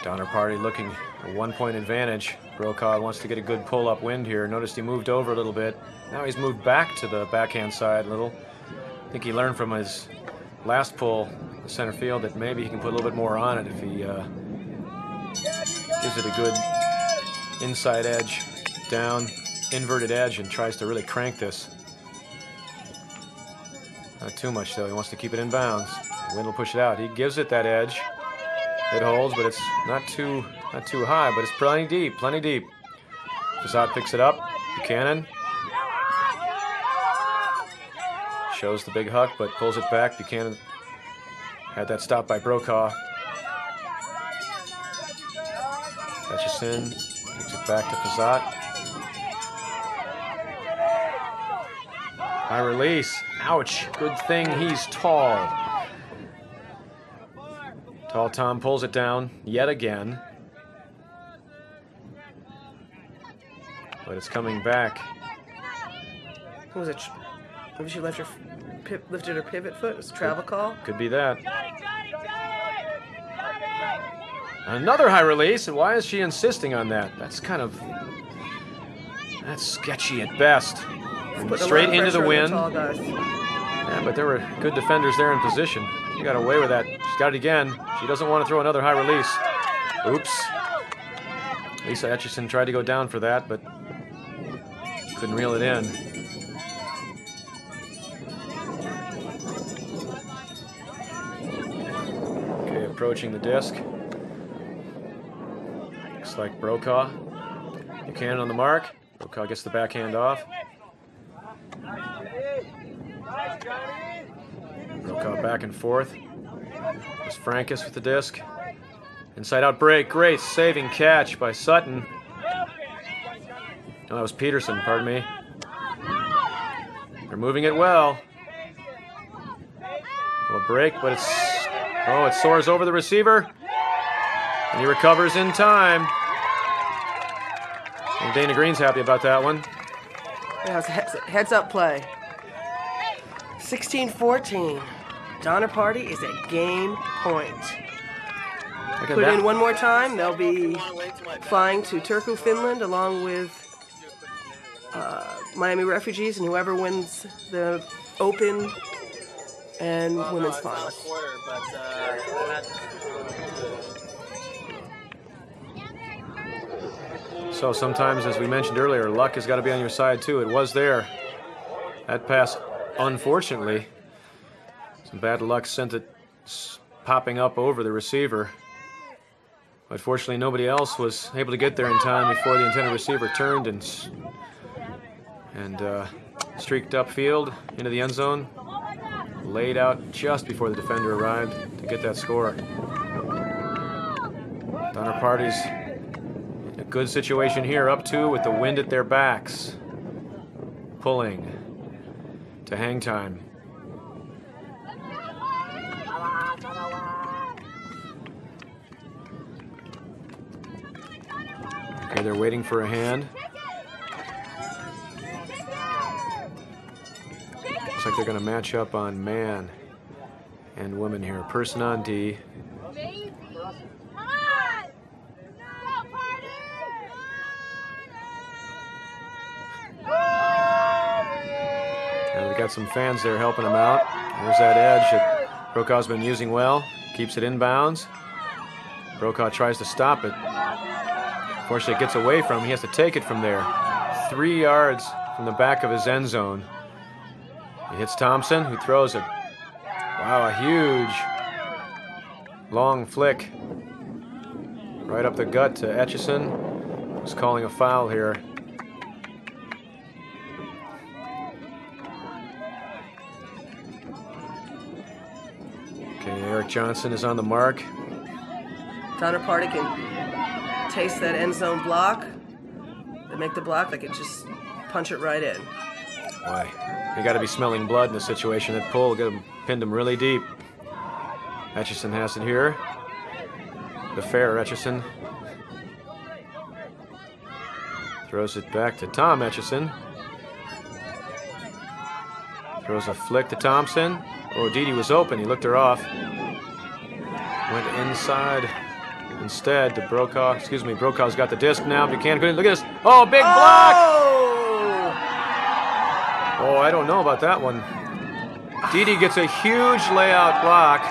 Donner Party looking a 1-point advantage. Brokaw wants to get a good pull-up wind here. Noticed he moved over a little bit. Now he's moved back to the backhand side a little. I think he learned from his last pull, the center field, that maybe he can put a little bit more on it if he gives it a good inside edge, down, inverted edge, and tries to really crank this. Not too much though, he wants to keep it in bounds. The wind will push it out. He gives it that edge. It holds, but it's not too high, but it's plenty deep, plenty deep. Facade picks it up. Buchanan shows the big huck, but pulls it back. Buchanan had that stop by Brokaw. Etchison takes it back to Facade. High release. Ouch. Good thing he's tall. Tall Tom pulls it down yet again. But it's coming back. What was it? Maybe she lifted her pivot foot. It was a travel call. Could be that. Another high release, and why is she insisting on that? That's sketchy at best. And straight into the wind. Yeah, but there were good defenders there in position. She got away with that. She's got it again. She doesn't want to throw another high release. Oops. Lisa Etchison tried to go down for that, but couldn't reel it in. Okay, approaching the disc. Looks like Brokaw. Buchanan on the mark. Brokaw gets the backhand off. Brokaw back and forth. There's Frankus with the disc. Inside out break. Great saving catch by Sutton. No, that was Peterson, pardon me. They're moving it well. A break, but it soars over the receiver. And he recovers in time. And Dana Green's happy about that one. Yeah, it was a heads-up play. 16-14. Donner Party is at game point. Put it in one more time. They'll be flying to Turku, Finland, along with Miami Refugees and whoever wins the Open and Women's Finals. So sometimes, as we mentioned earlier, luck has got to be on your side too. It was there. That pass, unfortunately, some bad luck sent it popping up over the receiver. But fortunately, nobody else was able to get there in time before the intended receiver turned and streaked upfield into the end zone. Laid out just before the defender arrived to get that score. Donner Party's in a good situation here, up 2 with the wind at their backs. Pulling to hang time. Okay, they're waiting for a hand. Looks like they're going to match up on man and woman here. Person on D. And we got some fans there helping him out. There's that edge that Brokaw's been using well. Keeps it inbounds. Brokaw tries to stop it. Fortunately, it gets away from him. He has to take it from there. 3 yards from the back of his end zone. He hits Thompson, who throws it. Wow, a huge long flick right up the gut to Etchison, who's calling a foul here. Okay, Eric Johnson is on the mark. Donner Party can taste that end zone block. They make the block, they can just punch it right in. Boy, they got to be smelling blood in the situation. That pull pinned him really deep. Etchison has it here. The fair Etchison. Throws it back to Tom Etchison. Throws a flick to Thompson. Oh, Dede was open. He looked her off. Went inside instead to Brokaw. Excuse me, Brokaw's got the disc now. Buchanan couldn't. Look at this. Oh, big block! Oh, I don't know about that one. Dede gets a huge layout block.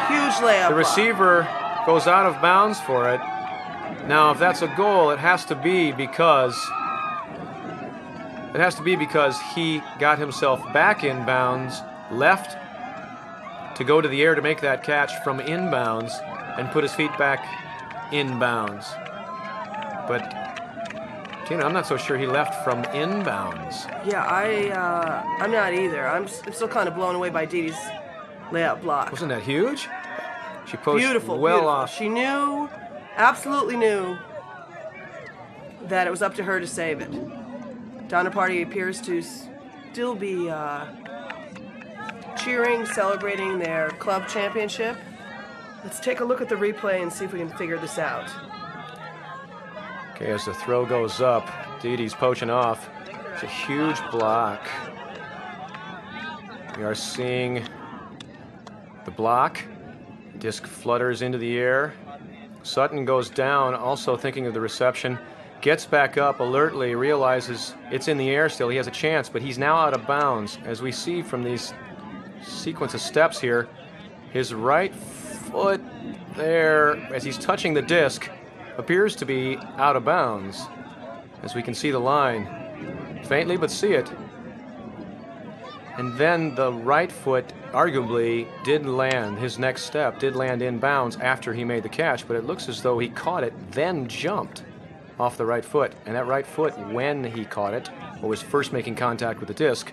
Huge layout The receiver goes out of bounds for it. Now, if that's a goal, it has to be because he got himself back in bounds, left to go to the air to make that catch from inbounds, and put his feet back in bounds. But Tina, I'm not so sure he left from inbounds. Yeah, I'm not either. I'm still kind of blown away by Dede's layout block. Wasn't that huge? She posted Beautiful, well beautiful. off. She knew, absolutely knew, that it was up to her to save it. Donner Party appears to still be cheering, celebrating their club championship. Let's take a look at the replay and see if we can figure this out. Okay, as the throw goes up, Dede's poaching off. It's a huge block. We are seeing the block. Disc flutters into the air. Sutton goes down, also thinking of the reception. Gets back up alertly, realizes it's in the air still. He has a chance, but he's now out of bounds. As we see from these sequence of steps here, his right foot there, as he's touching the disc, appears to be out of bounds. As we can see the line, faintly, but see it. And then the right foot arguably did land, his next step did land in bounds after he made the catch, but it looks as though he caught it, then jumped off the right foot. And that right foot, when he caught it, or was first making contact with the disc,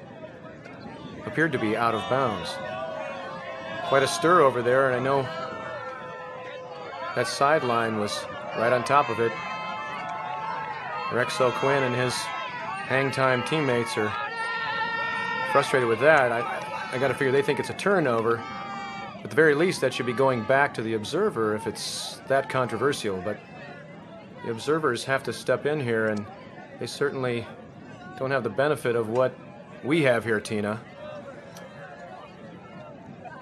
appeared to be out of bounds. Quite a stir over there, and I know that sideline was right on top of it. Rex O'Quinn and his hang time teammates are frustrated with that. I got to figure they think it's a turnover. At the very least, that should be going back to the observer if it's that controversial. But the observers have to step in here, and they certainly don't have the benefit of what we have here, Tina.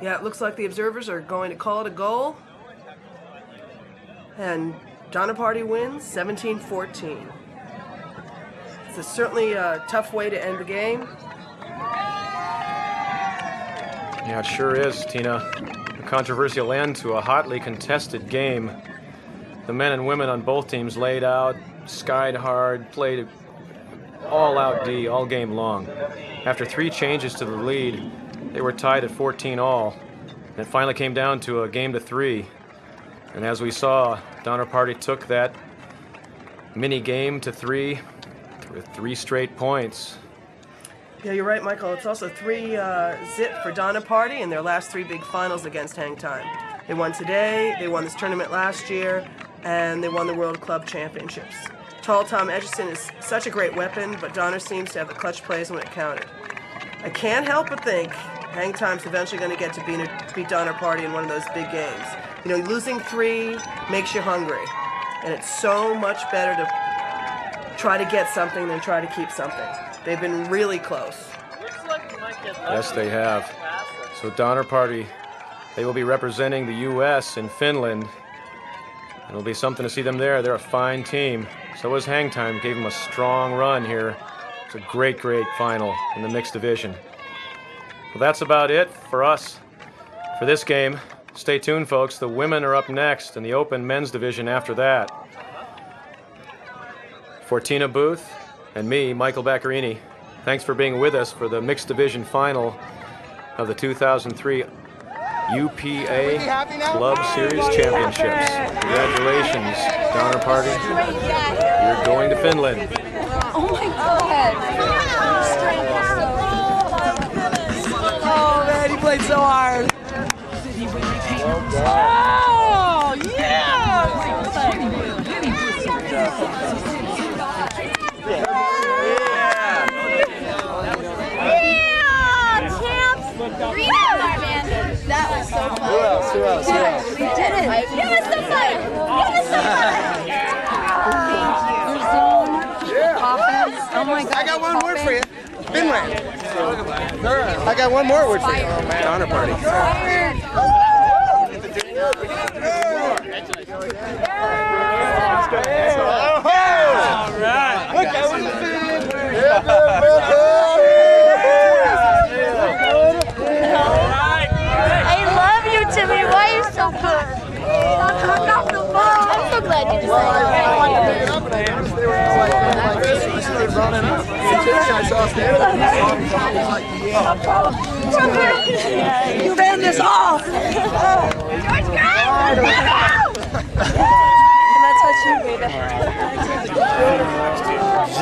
Yeah, it looks like the observers are going to call it a goal. And Donner Party wins 17-14. It's certainly a tough way to end the game. Yeah, it sure is, Tina. A controversial end to a hotly contested game. The men and women on both teams laid out, skied hard, played all out D all game long. After 3 changes to the lead, they were tied at 14 all. And it finally came down to a game to 3. And as we saw, Donner Party took that mini game to 3 with 3 straight points. Yeah, you're right, Michael. It's also 3-0 for Donner Party in their last 3 big finals against Hang Time. They won today, they won this tournament last year, and they won the World Club Championships. Tall Tom Etchison is such a great weapon, but Donner seems to have the clutch plays when it counted. I can't help but think Hang Time's eventually going to get to beat Donner Party in one of those big games. You know, losing 3 makes you hungry, and it's so much better to try to get something than try to keep something. They've been really close. Yes, they have. So Donner Party, they will be representing the U.S. in Finland. It'll be something to see them there. They're a fine team. So is Hang Time. Gave them a strong run here. It's a great, great final in the mixed division. Well, that's about it for us for this game. Stay tuned, folks. The women are up next in the open men's division after that. For Tina Booth and me, Michael Baccarini, thanks for being with us for the mixed division final of the 2003 UPA Club Series Championships. Congratulations, Donner Party. You're going to Finland. Oh my God. Oh man, he played so hard. Oh yeah! That was so fun. Who else? We did it. Give us the fun. Give us the fun. Yeah. Offense. Oh my God. I got one word for you. Finland. I got one more word for you. Donner Party. All right. Look, I was I love you, Timmy. Why are you so good? I'm so glad you decided. You ran this off! George, girl! Can I touch you, baby?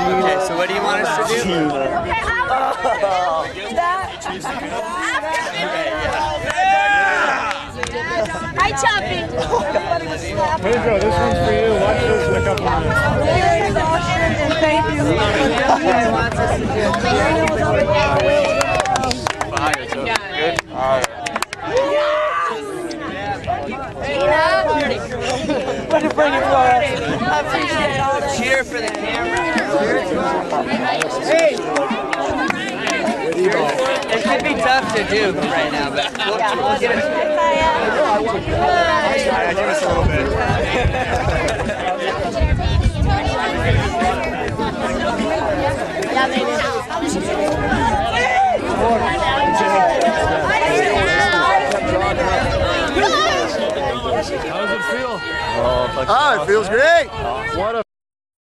Okay, so what do you want us to do? Hi, Choppy. Pedro, this one's for you. Watch this in a couple minutes. Thank you. Good. Way to bring it forward. I appreciate all that. Cheer for the camera. Hey! It could be tough to do right now, but we'll get it. Give us a little bit. How does it feel? Oh, it feels great. What a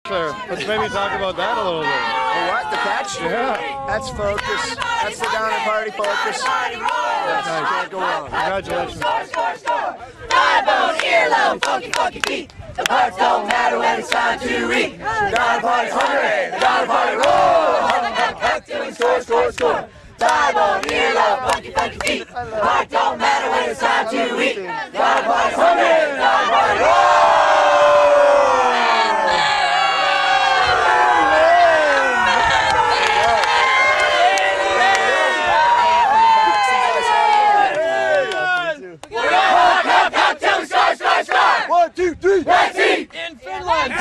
there. Let's maybe talk about that a little bit. Oh, what? The catch? Yeah. That's focus. That's the Donner Party focus. Yes, can't go wrong. Congratulations. Thigh-bone, earlobe, funky, funky feet. The parts don't matter when it's time to eat. The Donner Party's hungry. The Donner Party roll. Hum, till we score, score, score. Thigh-bone, earlobe, funky, funky feet. The parts don't matter when it's time to eat. The Donner Party's hungry. The Donner Party roll. One, two, three. Let's eat in Finland.